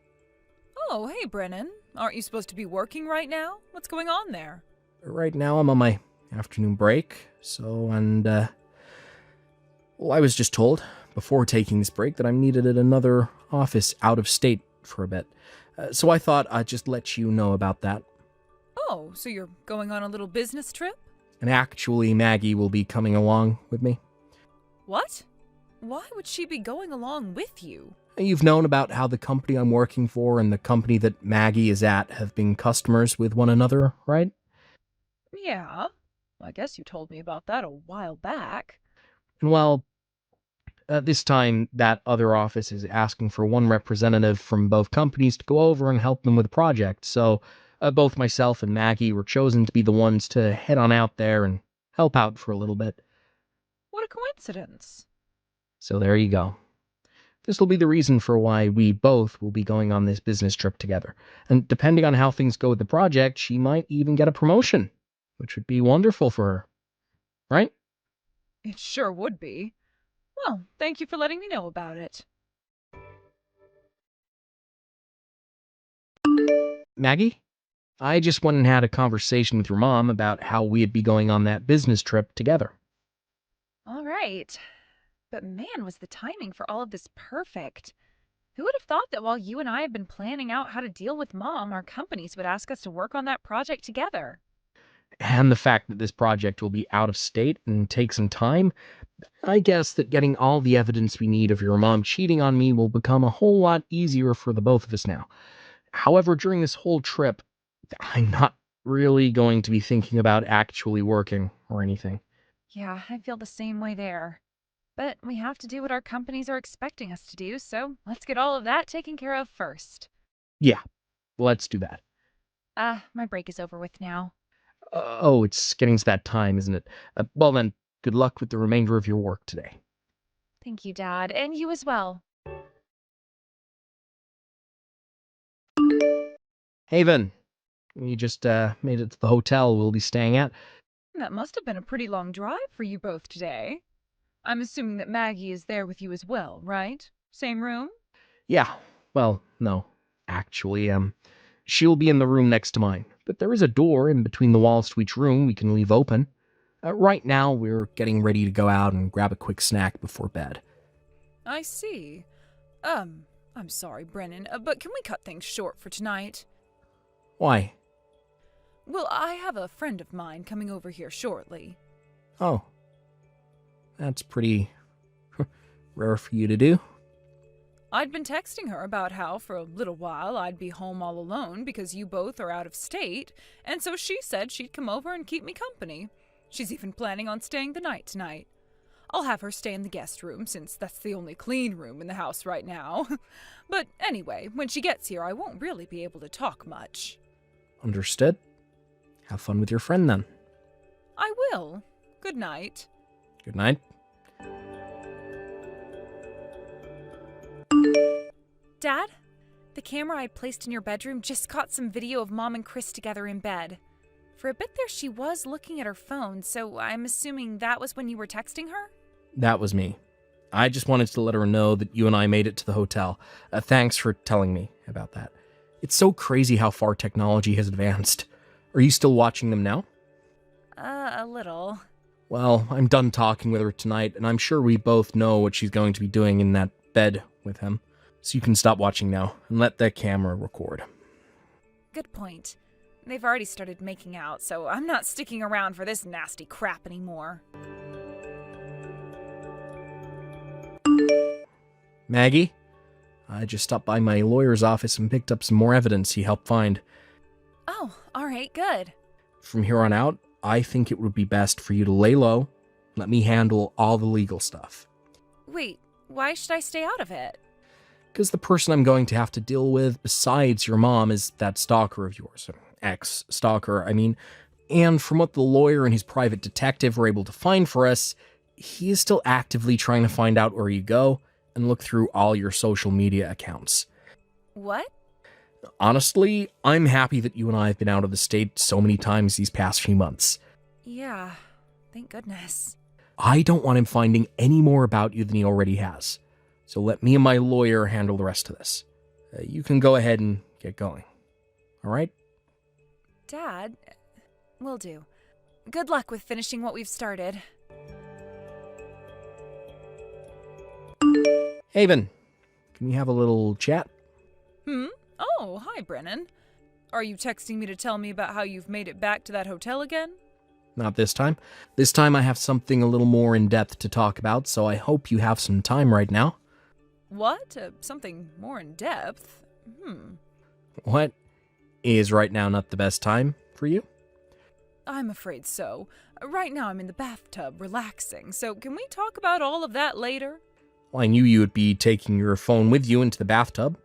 Oh, hey, Brennan. Aren't you supposed to be working right now? What's going on there? Right now I'm on my afternoon break, well, I was just told before taking this break that I'm needed at another office out of state for a bit. So I thought I'd just let you know about that. Oh, so you're going on a little business trip? And actually, Maggie will be coming along with me. What? Why would she be going along with you? You've known about how the company I'm working for and the company that Maggie is at have been customers with one another, right? Yeah. I guess you told me about that a while back. And well, this time that other office is asking for one representative from both companies to go over and help them with the project. So both myself and Maggie were chosen to be the ones to head on out there and help out for a little bit. What a coincidence. So there you go. This will be the reason for why we both will be going on this business trip together. And depending on how things go with the project, she might even get a promotion, which would be wonderful for her. Right? It sure would be. Well, thank you for letting me know about it. Maggie? I just went and had a conversation with your mom about how we'd be going on that business trip together. All right. But man, was the timing for all of this perfect. Who would have thought that while you and I have been planning out how to deal with Mom, our companies would ask us to work on that project together? And the fact that this project will be out of state and take some time, I guess that getting all the evidence we need of your mom cheating on me will become a whole lot easier for the both of us now. However, during this whole trip, I'm not really going to be thinking about actually working or anything. Yeah, I feel the same way there. But we have to do what our companies are expecting us to do, so let's get all of that taken care of first. Yeah, let's do that. My break is over with now. Oh, it's getting to that time, isn't it? Well then, good luck with the remainder of your work today. Thank you, Dad, and you as well. Haven, we just made it to the hotel we'll be staying at. That must have been a pretty long drive for you both today. I'm assuming that Maggie is there with you as well, right? Same room? Yeah, well, no. Actually, she'll be in the room next to mine, but there is a door in between the walls to each room we can leave open. Right now, we're getting ready to go out and grab a quick snack before bed. I see. I'm sorry, Brennan, but can we cut things short for tonight? Why? Well, I have a friend of mine coming over here shortly. Oh. That's pretty rare for you to do. I'd been texting her about how for a little while I'd be home all alone because you both are out of state, and so she said she'd come over and keep me company. She's even planning on staying the night tonight. I'll have her stay in the guest room since that's the only clean room in the house right now. But anyway, when she gets here, I won't really be able to talk much. Understood. Have fun with your friend then. I will. Good night. Good night. Dad, the camera I placed in your bedroom just caught some video of Mom and Chris together in bed. For a bit there, she was looking at her phone, so I'm assuming that was when you were texting her? That was me. I just wanted to let her know that you and I made it to the hotel. Thanks for telling me about that. It's so crazy how far technology has advanced. Are you still watching them now? A little. Well, I'm done talking with her tonight, and I'm sure we both know what she's going to be doing in that bed with him. So you can stop watching now and let the camera record. Good point. They've already started making out, so I'm not sticking around for this nasty crap anymore. Maggie? I just stopped by my lawyer's office and picked up some more evidence he helped find. Oh, alright, good. From here on out, I think it would be best for you to lay low, let me handle all the legal stuff. Wait, why should I stay out of it? Because the person I'm going to have to deal with besides your mom is that stalker of yours. Ex-stalker, I mean. And from what the lawyer and his private detective were able to find for us, he is still actively trying to find out where you go and look through all your social media accounts. What? Honestly, I'm happy that you and I have been out of the state so many times these past few months. Yeah, thank goodness. I don't want him finding any more about you than he already has. So let me and my lawyer handle the rest of this. You can go ahead and get going. All right? Dad, will do. Good luck with finishing what we've started. Haven, can we have a little chat? Oh, hi, Brennan. Are you texting me to tell me about how you've made it back to that hotel again? Not this time. This time I have something a little more in-depth to talk about, so I hope you have some time right now. What? Something more in depth? What? Is right now not the best time for you? I'm afraid so. Right now I'm in the bathtub relaxing, so can we talk about all of that later? Well, I knew you would be taking your phone with you into the bathtub.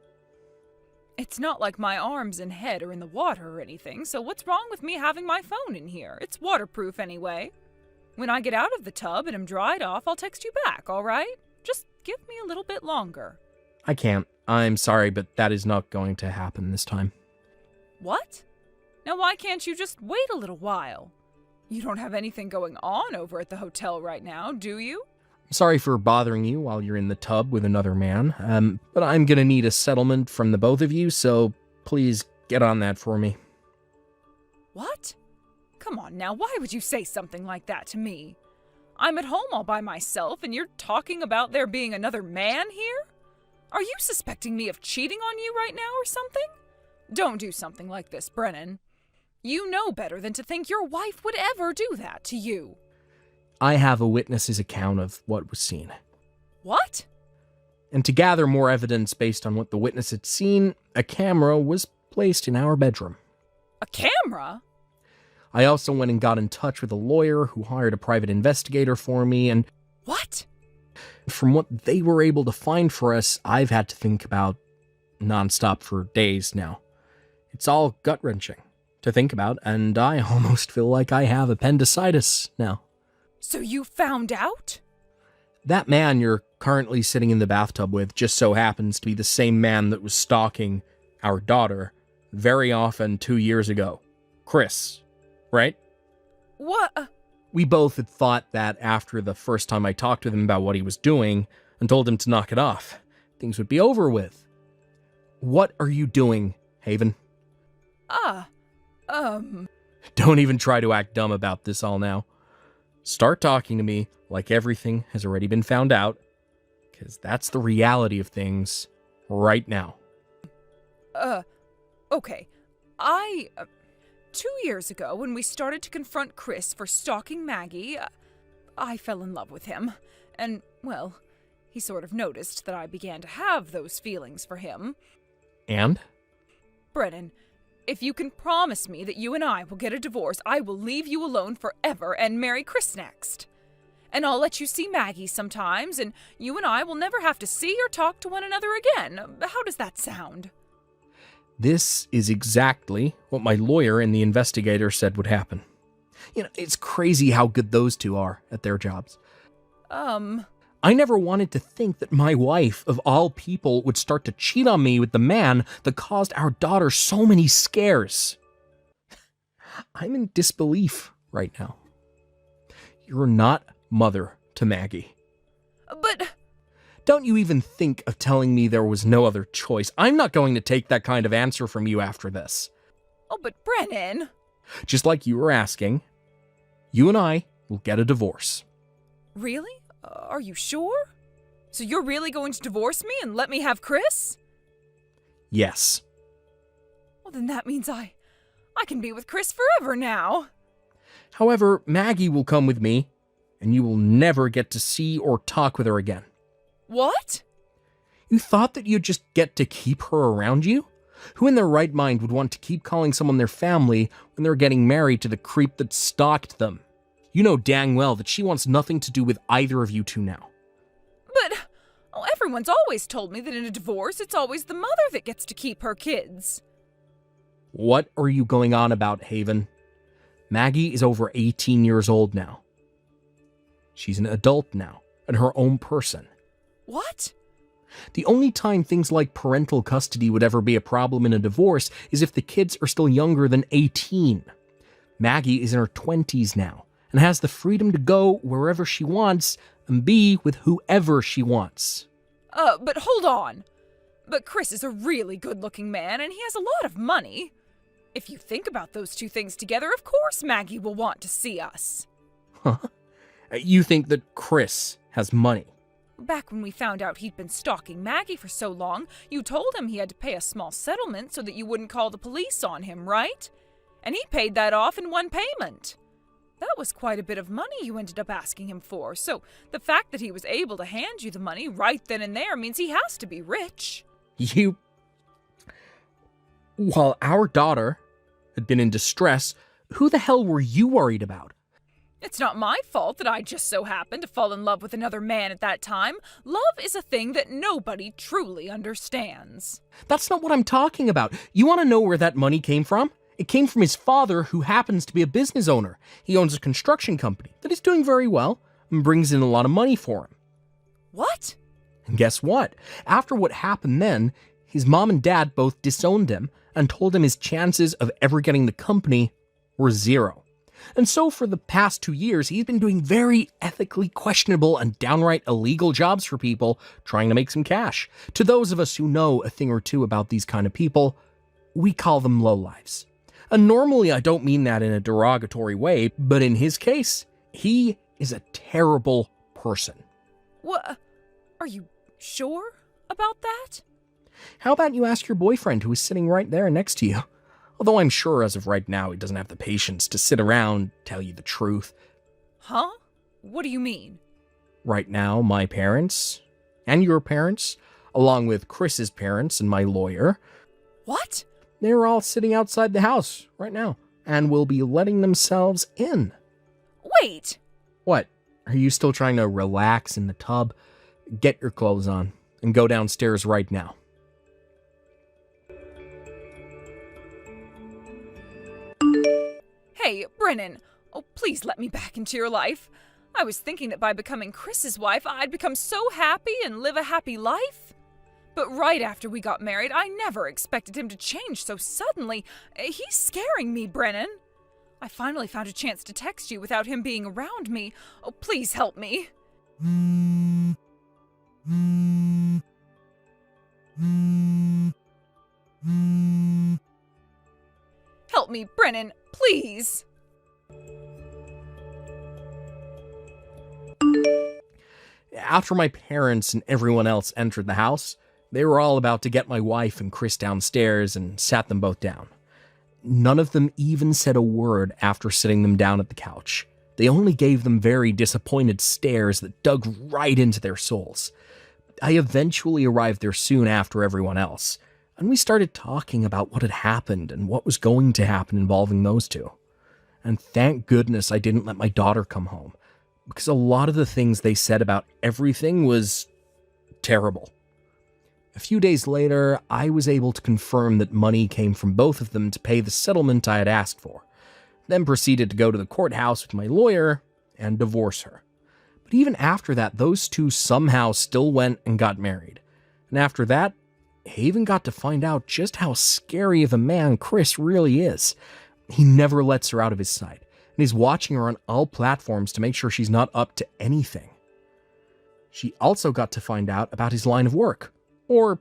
It's not like my arms and head are in the water or anything, so what's wrong with me having my phone in here? It's waterproof anyway. When I get out of the tub and am dried off, I'll text you back, all right? Just give me a little bit longer. I can't. I'm sorry, but that is not going to happen this time. What? Now why can't you just wait a little while? You don't have anything going on over at the hotel right now, do you? Sorry for bothering you while you're in the tub with another man, but I'm gonna need a settlement from the both of you, so please get on that for me. What? Come on now, why would you say something like that to me? I'm at home all by myself and you're talking about there being another man here? Are you suspecting me of cheating on you right now or something? Don't do something like this, Brennan. You know better than to think your wife would ever do that to you. I have a witness's account of what was seen. What? And to gather more evidence based on what the witness had seen, a camera was placed in our bedroom. A camera? I also went and got in touch with a lawyer who hired a private investigator for me, and What? from what they were able to find for us, I've had to think about nonstop for days now. It's all gut-wrenching to think about, and I almost feel like I have appendicitis now. So you found out? That man you're currently sitting in the bathtub with just so happens to be the same man that was stalking our daughter very often 2 years ago. Chris, right? What? We both had thought that after the first time I talked with him about what he was doing and told him to knock it off, things would be over with. What are you doing, Haven? Don't even try to act dumb about this all now. Start talking to me like everything has already been found out, because that's the reality of things right now. Okay. 2 years ago, when we started to confront Chris for stalking Maggie, I fell in love with him. And, well, he sort of noticed that I began to have those feelings for him. And? Brennan, if you can promise me that you and I will get a divorce, I will leave you alone forever and marry Chris next. And I'll let you see Maggie sometimes, and you and I will never have to see or talk to one another again. How does that sound? This is exactly what my lawyer and the investigator said would happen. You know, it's crazy how good those two are at their jobs. I never wanted to think that my wife, of all people, would start to cheat on me with the man that caused our daughter so many scares. I'm in disbelief right now. You're not mother to Maggie. But... Don't you even think of telling me there was no other choice. I'm not going to take that kind of answer from you after this. Oh, but Brennan... Just like you were asking, you and I will get a divorce. Really? Are you sure? So you're really going to divorce me and let me have Chris? Yes. Well, then that means I can be with Chris forever now. However, Maggie will come with me, and you will never get to see or talk with her again. What? You thought that you'd just get to keep her around you? Who in their right mind would want to keep calling someone their family when they're getting married to the creep that stalked them? You know dang well that she wants nothing to do with either of you two now. But everyone's always told me that in a divorce, it's always the mother that gets to keep her kids. What are you going on about, Haven? Maggie is over 18 years old now. She's an adult now, and her own person. What? The only time things like parental custody would ever be a problem in a divorce is if the kids are still younger than 18. Maggie is in her 20s now, and has the freedom to go wherever she wants and be with whoever she wants. But hold on. But Chris is a really good-looking man, and he has a lot of money. If you think about those two things together, of course Maggie will want to see us. Huh? You think that Chris has money? Back when we found out he'd been stalking Maggie for so long, you told him he had to pay a small settlement so that you wouldn't call the police on him, right? And he paid that off in one payment. That was quite a bit of money you ended up asking him for, so the fact that he was able to hand you the money right then and there means he has to be rich. While our daughter had been in distress, who the hell were you worried about? It's not my fault that I just so happened to fall in love with another man at that time. Love is a thing that nobody truly understands. That's not what I'm talking about. You want to know where that money came from? It came from his father, who happens to be a business owner. He owns a construction company that is doing very well and brings in a lot of money for him. What? And guess what? After what happened then, his mom and dad both disowned him and told him his chances of ever getting the company were 0. And so for the past 2 years, he's been doing very ethically questionable and downright illegal jobs for people, trying to make some cash. To those of us who know a thing or two about these kind of people, we call them lowlives. And normally I don't mean that in a derogatory way, but in his case, he is a terrible person. What? Are you sure about that? How about you ask your boyfriend, who is sitting right there next to you? Although I'm sure as of right now he doesn't have the patience to sit around and tell you the truth. Huh? What do you mean? Right now, my parents, and your parents, along with Chris's parents and my lawyer, What? they're all sitting outside the house right now, and will be letting themselves in. Wait! What? Are you still trying to relax in the tub? Get your clothes on, and go downstairs right now. Hey, Brennan. Oh, please let me back into your life. I was thinking that by becoming Chris's wife, I'd become so happy and live a happy life. But right after we got married, I never expected him to change so suddenly. He's scaring me, Brennan. I finally found a chance to text you without him being around me. Oh, please help me. Help me, Brennan, please. After my parents and everyone else entered the house, they were all about to get my wife and Chris downstairs and sat them both down. None of them even said a word after sitting them down at the couch. They only gave them very disappointed stares that dug right into their souls. I eventually arrived there soon after everyone else, and we started talking about what had happened and what was going to happen involving those two. And thank goodness I didn't let my daughter come home, because a lot of the things they said about everything was terrible. A few days later, I was able to confirm that money came from both of them to pay the settlement I had asked for, then proceeded to go to the courthouse with my lawyer and divorce her. But even after that, those two somehow still went and got married. And after that, I even got to find out just how scary of a man Chris really is. He never lets her out of his sight, and he's watching her on all platforms to make sure she's not up to anything. She also got to find out about his line of work, or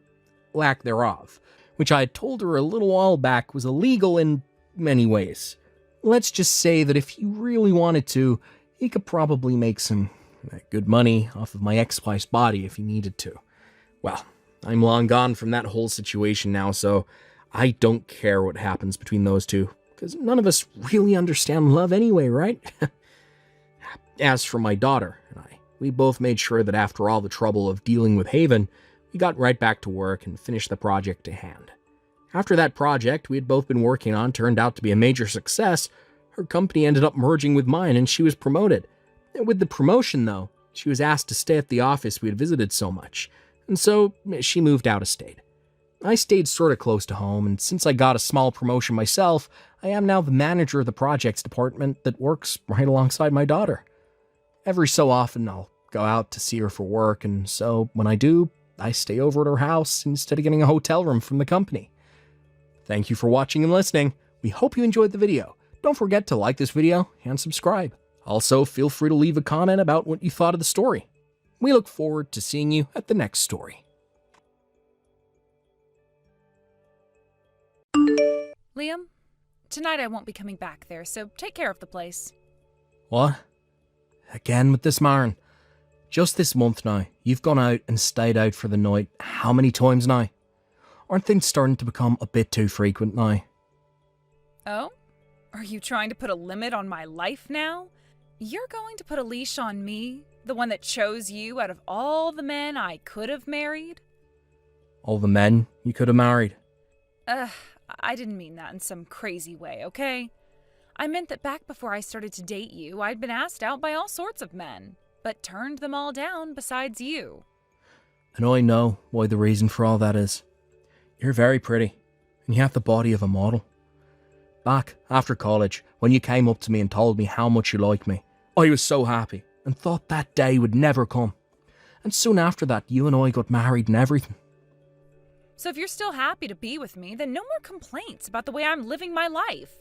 lack thereof, which I had told her a little while back was illegal in many ways. Let's just say that if he really wanted to, he could probably make some good money off of my ex-wife's body if he needed to. Well, I'm long gone from that whole situation now, so I don't care what happens between those two, because none of us really understand love anyway, right? As for my daughter and I, we both made sure that after all the trouble of dealing with Haven, we got right back to work and finished the project at hand. After that project we had both been working on turned out to be a major success, her company ended up merging with mine and she was promoted. And with the promotion, though, she was asked to stay at the office we had visited so much, and so she moved out of state. I stayed sort of close to home, and since I got a small promotion myself, I am now the manager of the projects department that works right alongside my daughter. Every so often, I'll go out to see her for work, and so when I do, I stay over at her house instead of getting a hotel room from the company. Thank you for watching and listening. We hope you enjoyed the video. Don't forget to like this video and subscribe. Also, feel free to leave a comment about what you thought of the story. We look forward to seeing you at the next story. Liam, tonight I won't be coming back there, so take care of the place. What? Again with this, Maren? Just this month now, you've gone out and stayed out for the night how many times now? Aren't things starting to become a bit too frequent now? Oh? Are you trying to put a limit on my life now? You're going to put a leash on me, the one that chose you out of all the men I could have married? All the men you could have married? I didn't mean that in some crazy way, okay? I meant that back before I started to date you, I'd been asked out by all sorts of men, but turned them all down besides you. And I know why the reason for all that is. You're very pretty, and you have the body of a model. Back after college, when you came up to me and told me how much you liked me, I was so happy and thought that day would never come. And soon after that, you and I got married and everything. So if you're still happy to be with me, then no more complaints about the way I'm living my life.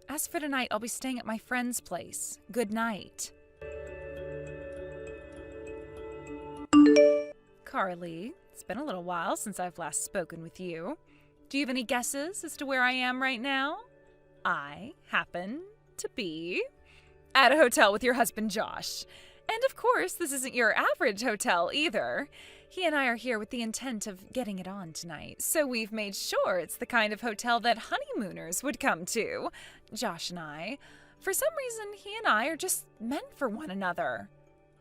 As for tonight, I'll be staying at my friend's place. Good night. Carly, it's been a little while since I've last spoken with you. Do you have any guesses as to where I am right now? I happen to be at a hotel with your husband, Josh. And of course, this isn't your average hotel either. He and I are here with the intent of getting it on tonight, so we've made sure it's the kind of hotel that honeymooners would come to. Josh and I. For some reason, he and I are just meant for one another.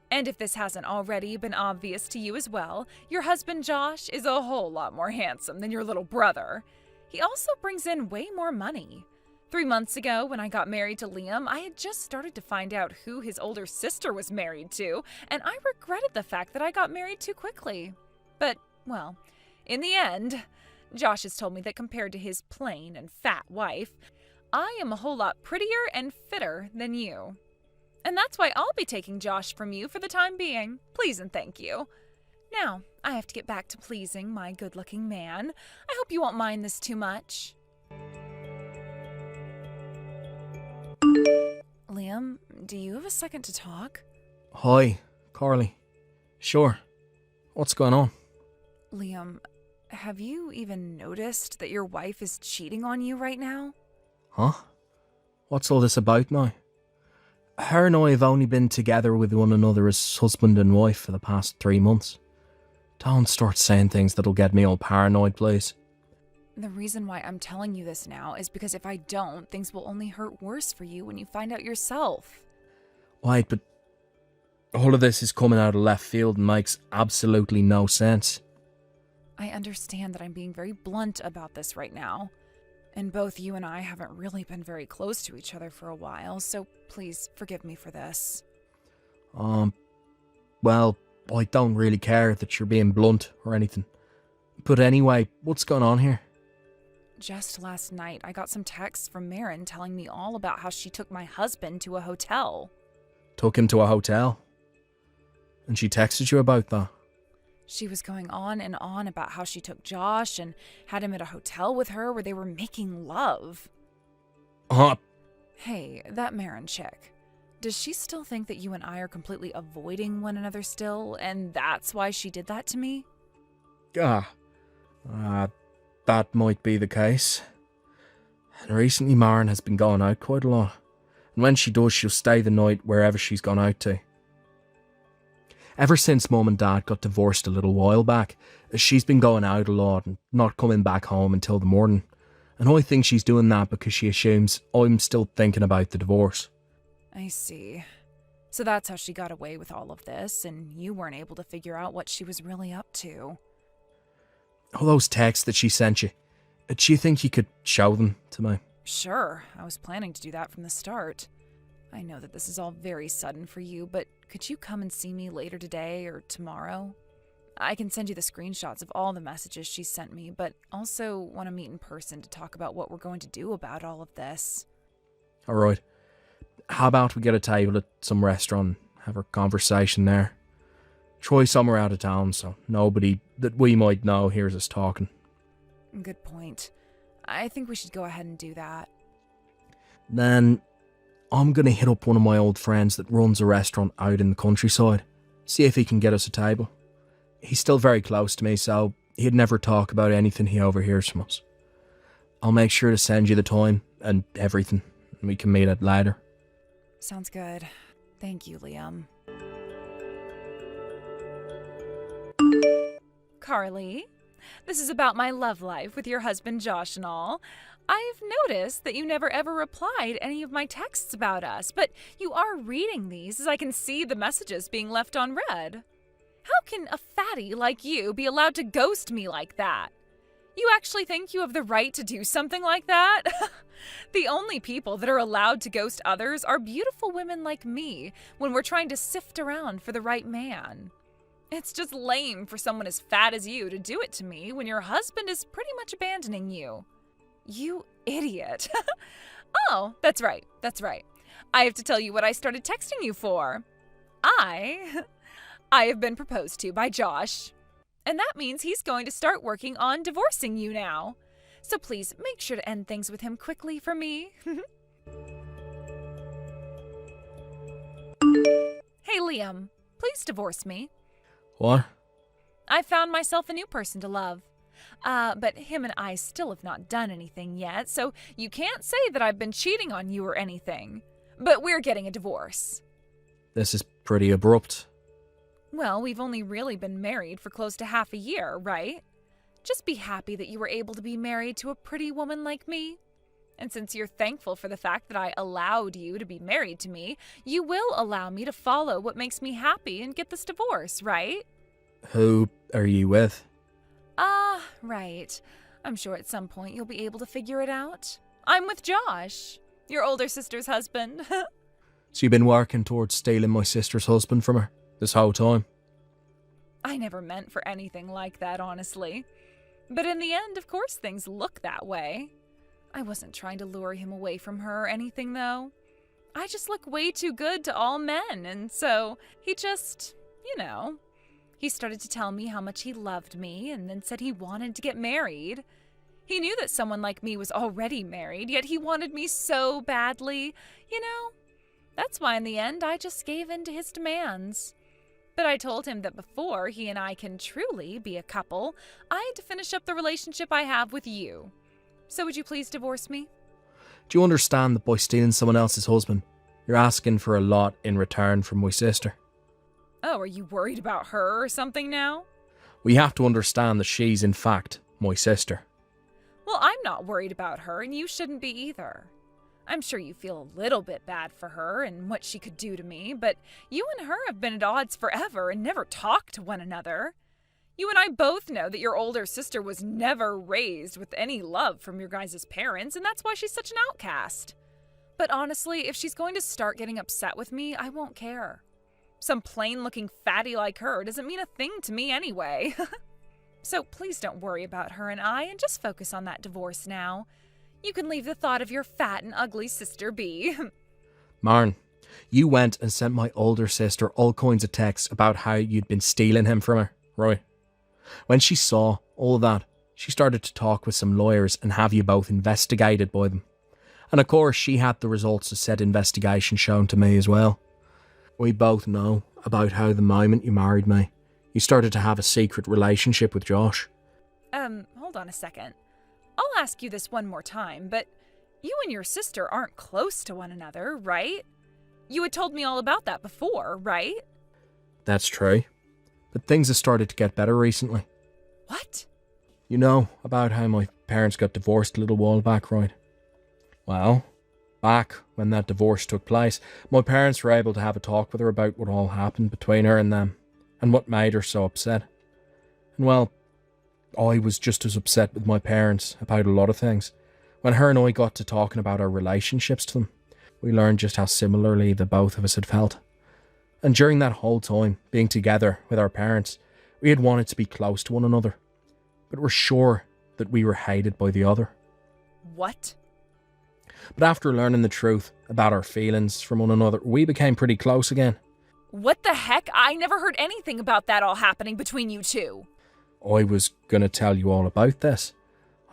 And if this hasn't already been obvious to you as well, your husband Josh is a whole lot more handsome than your little brother. He also brings in way more money. 3 months ago, when I got married to Liam, I had just started to find out who his older sister was married to, and I regretted the fact that I got married too quickly. But, well, in the end, Josh has told me that compared to his plain and fat wife, I am a whole lot prettier and fitter than you. And that's why I'll be taking Josh from you for the time being. Please and thank you. Now, I have to get back to pleasing my good-looking man. I hope you won't mind this too much. Liam, do you have a second to talk? Hi, Carly. Sure. What's going on? Liam, have you even noticed that your wife is cheating on you right now? Huh? What's all this about now? Her and I have only been together with one another as husband and wife for the past 3 months. Don't start saying things that'll get me all paranoid, please. The reason why I'm telling you this now is because if I don't, things will only hurt worse for you when you find out yourself. Wait, but all of this is coming out of left field and makes absolutely no sense. I understand that I'm being very blunt about this right now. And both you and I haven't really been very close to each other for a while, so please forgive me for this. Well, I don't really care that you're being blunt or anything. But anyway, what's going on here? Just last night, I got some texts from Marin telling me all about how she took my husband to a hotel. Took him to a hotel? And she texted you about that? She was going on and on about how she took Josh and had him at a hotel with her where they were making love. Hey, that Marin chick. Does she still think that you and I are completely avoiding one another still, and that's why she did that to me? That might be the case. And recently Marin has been going out quite a lot. And when she does, she'll stay the night wherever she's gone out to. Ever since Mum and Dad got divorced a little while back, she's been going out a lot and not coming back home until the morning. And I think she's doing that because she assumes I'm still thinking about the divorce. I see. So that's how she got away with all of this, and you weren't able to figure out what she was really up to. All those texts that she sent you, do you think you could show them to me? Sure, I was planning to do that from the start. I know that this is all very sudden for you, but could you come and see me later today or tomorrow? I can send you the screenshots of all the messages she sent me, but also want to meet in person to talk about what we're going to do about all of this. Alright. How about we get a table at some restaurant, have a conversation there? Try somewhere out of town so nobody that we might know hears us talking. Good point. I think we should go ahead and do that. Then I'm going to hit up one of my old friends that runs a restaurant out in the countryside, see if he can get us a table. He's still very close to me, so he'd never talk about anything he overhears from us. I'll make sure to send you the time and everything, and we can meet at later. Sounds good. Thank you, Liam. Carly, this is about my love life with your husband Josh and all. I've noticed that you never ever replied any of my texts about us, but you are reading these as I can see the messages being left unread. How can a fatty like you be allowed to ghost me like that? You actually think you have the right to do something like that? The only people that are allowed to ghost others are beautiful women like me when we're trying to sift around for the right man. It's just lame for someone as fat as you to do it to me when your husband is pretty much abandoning you. You idiot. Oh, that's right. I have to tell you what I started texting you for. I have been proposed to by Josh. And that means he's going to start working on divorcing you now. So please make sure to end things with him quickly for me. Hey, Liam, please divorce me. What? I found myself a new person to love. But him and I still have not done anything yet, so you can't say that I've been cheating on you or anything. But we're getting a divorce. This is pretty abrupt. Well, we've only really been married for close to half a year, right? Just be happy that you were able to be married to a pretty woman like me. And since you're thankful for the fact that I allowed you to be married to me, you will allow me to follow what makes me happy and get this divorce, right? Who are you with? Right. I'm sure at some point you'll be able to figure it out. I'm with Josh, your older sister's husband. So you've been working towards stealing my sister's husband from her this whole time? I never meant for anything like that, honestly. But in the end, of course, things look that way. I wasn't trying to lure him away from her or anything, though. I just look way too good to all men, and so he just, he started to tell me how much he loved me and then said he wanted to get married. He knew that someone like me was already married, yet he wanted me so badly. That's why in the end I just gave in to his demands. But I told him that before he and I can truly be a couple, I had to finish up the relationship I have with you. So would you please divorce me? Do you understand that by stealing someone else's husband, you're asking for a lot in return from my sister? Oh, are you worried about her or something now? We have to understand that she's in fact my sister. Well, I'm not worried about her, and you shouldn't be either. I'm sure you feel a little bit bad for her and what she could do to me, but you and her have been at odds forever and never talked to one another. You and I both know that your older sister was never raised with any love from your guys' parents, and that's why she's such an outcast. But honestly, if she's going to start getting upset with me, I won't care. Some plain-looking fatty like her doesn't mean a thing to me anyway. So please don't worry about her and I, and just focus on that divorce now. You can leave the thought of your fat and ugly sister be. Marn, you went and sent my older sister all kinds of texts about how you'd been stealing him from her, right? When she saw all that, she started to talk with some lawyers and have you both investigated by them. And of course, she had the results of said investigation shown to me as well. We both know about how the moment you married me, you started to have a secret relationship with Josh. Hold on a second. I'll ask you this one more time, but you and your sister aren't close to one another, right? You had told me all about that before, right? That's true. But things have started to get better recently. What? You know about how my parents got divorced a little while back, right? Well, back when that divorce took place, my parents were able to have a talk with her about what all happened between her and them, and what made her so upset. And well, I was just as upset with my parents about a lot of things. When her and I got to talking about our relationships to them, we learned just how similarly the both of us had felt. And during that whole time, being together with our parents, we had wanted to be close to one another, but were sure that we were hated by the other. What? But after learning the truth about our feelings from one another, we became pretty close again. What the heck? I never heard anything about that all happening between you two. I was going to tell you all about this.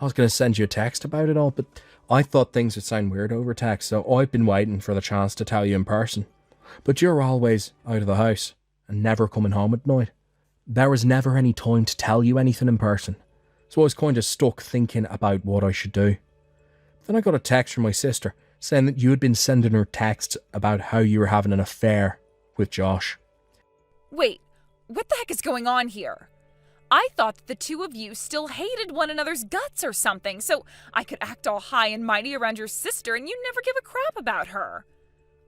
I was going to send you a text about it all, but I thought things would sound weird over text, so I've been waiting for the chance to tell you in person. But you're always out of the house and never coming home at night. There was never any time to tell you anything in person, so I was kind of stuck thinking about what I should do. Then I got a text from my sister saying that you had been sending her texts about how you were having an affair with Josh. Wait, what the heck is going on here? I thought that the two of you still hated one another's guts or something, so I could act all high and mighty around your sister and you'd never give a crap about her.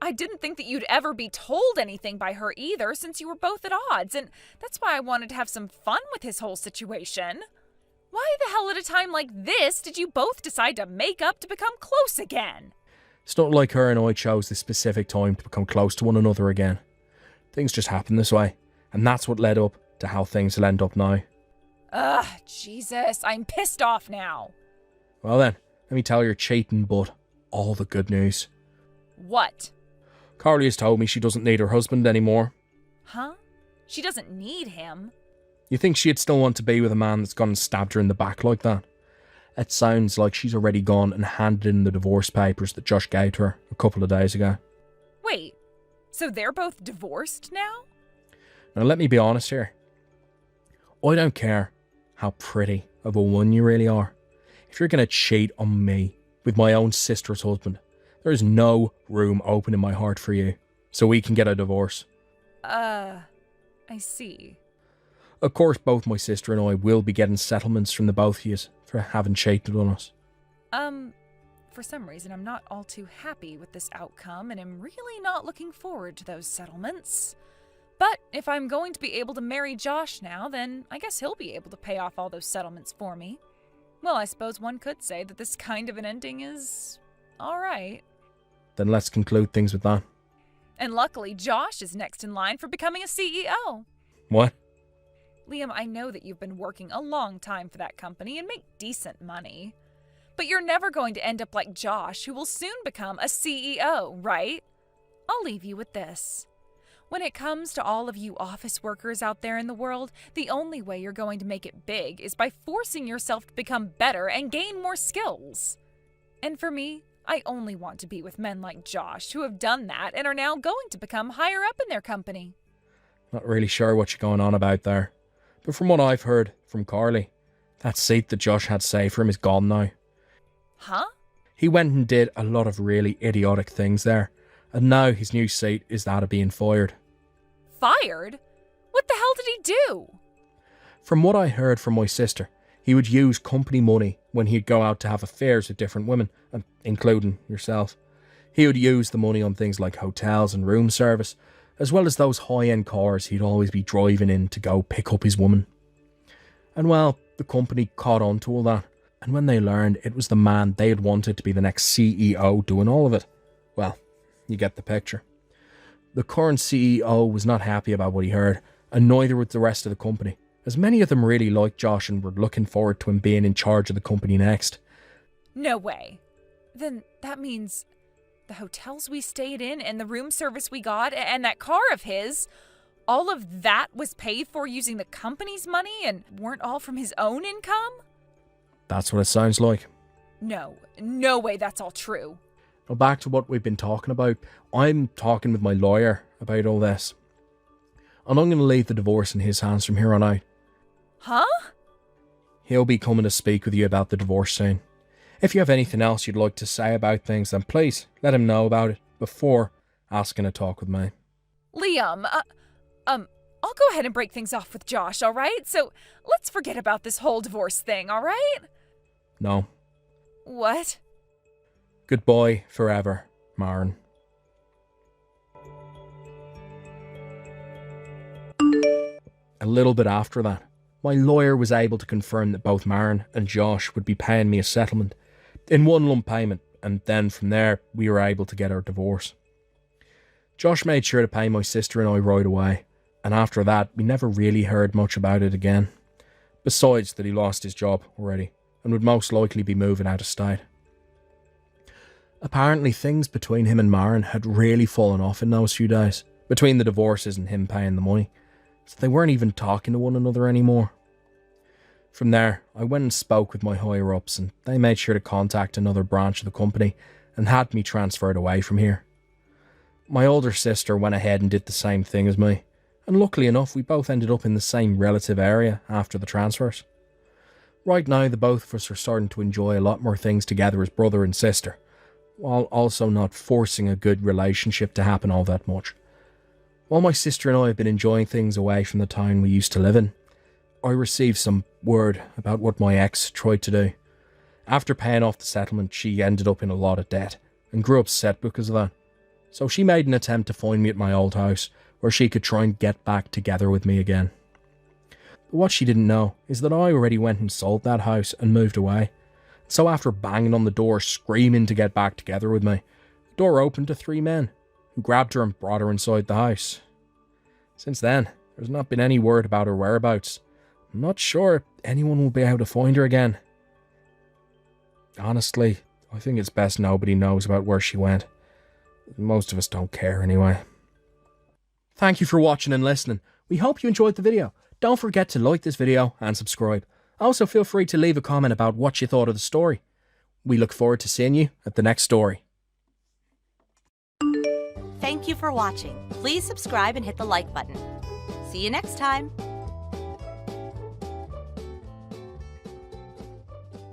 I didn't think that you'd ever be told anything by her either, since you were both at odds, and that's why I wanted to have some fun with his whole situation. Why the hell at a time like this did you both decide to make up to become close again? It's not like her and I chose this specific time to become close to one another again. Things just happen this way, and that's what led up to how things will end up now. Ugh, Jesus, I'm pissed off now. Well then, let me tell your cheating butt all the good news. What? Carly has told me she doesn't need her husband anymore. Huh? She doesn't need him. You think she'd still want to be with a man that's gone and stabbed her in the back like that? It sounds like she's already gone and handed in the divorce papers that Josh gave to her a couple of days ago. Wait, so they're both divorced now? Now let me be honest here. I don't care how pretty of a woman you really are. If you're going to cheat on me with my own sister's husband, there is no room open in my heart for you, so we can get a divorce. I see. Of course, both my sister and I will be getting settlements from the both of you for having cheated on us. For some reason I'm not all too happy with this outcome, and am really not looking forward to those settlements. But if I'm going to be able to marry Josh now, then I guess he'll be able to pay off all those settlements for me. Well, I suppose one could say that this kind of an ending is alright. Then let's conclude things with that. And luckily, Josh is next in line for becoming a CEO. What? Liam, I know that you've been working a long time for that company and make decent money. But you're never going to end up like Josh, who will soon become a CEO, right? I'll leave you with this. When it comes to all of you office workers out there in the world, the only way you're going to make it big is by forcing yourself to become better and gain more skills. And for me, I only want to be with men like Josh who have done that and are now going to become higher up in their company. Not really sure what you're going on about there. But from what I've heard from Carly, that seat that Josh had saved for him is gone now. Huh? He went and did a lot of really idiotic things there, and now his new seat is that of being fired. Fired? What the hell did he do? From what I heard from my sister, he would use company money when he'd go out to have affairs with different women, including yourself. He would use the money on things like hotels and room service, as well as those high-end cars he'd always be driving in to go pick up his woman. And well, the company caught on to all that, and when they learned it was the man they had wanted to be the next CEO doing all of it, well, you get the picture. The current CEO was not happy about what he heard, and neither was the rest of the company, as many of them really liked Josh and were looking forward to him being in charge of the company next. No way. Then that means the hotels we stayed in and the room service we got and that car of his, all of that was paid for using the company's money and weren't all from his own income? That's what it sounds like. No way that's all true. Now back to what we've been talking about. I'm talking with my lawyer about all this. And I'm going to leave the divorce in his hands from here on out. Huh? He'll be coming to speak with you about the divorce soon. If you have anything else you'd like to say about things, then please let him know about it before asking to talk with me. Liam, I'll go ahead and break things off with Josh, alright? So let's forget about this whole divorce thing, alright? No. What? Goodbye forever, Maren. A little bit after that, my lawyer was able to confirm that both Maren and Josh would be paying me a settlement in one lump payment, and then from there we were able to get our divorce. Josh made sure to pay my sister and I right away, and after that we never really heard much about it again, besides that he lost his job already and would most likely be moving out of state. Apparently things between him and Maren had really fallen off in those few days, between the divorces and him paying the money, so they weren't even talking to one another anymore. From there, I went and spoke with my higher-ups, and they made sure to contact another branch of the company and had me transferred away from here. My older sister went ahead and did the same thing as me, and luckily enough we both ended up in the same relative area after the transfers. Right now the both of us are starting to enjoy a lot more things together as brother and sister, while also not forcing a good relationship to happen all that much. While my sister and I have been enjoying things away from the town we used to live in, I received some word about what my ex tried to do. After paying off the settlement, she ended up in a lot of debt and grew upset because of that. So she made an attempt to find me at my old house where she could try and get back together with me again. But what she didn't know is that I already went and sold that house and moved away. So after banging on the door screaming to get back together with me, the door opened to 3 men who grabbed her and brought her inside the house. Since then, there's not been any word about her whereabouts. I'm not sure if anyone will be able to find her again. Honestly, I think it's best nobody knows about where she went. Most of us don't care anyway. Thank you for watching and listening. We hope you enjoyed the video. Don't forget to like this video and subscribe. Also, feel free to leave a comment about what you thought of the story. We look forward to seeing you at the next story. Thank you for watching. Please subscribe and hit the like button. See you next time.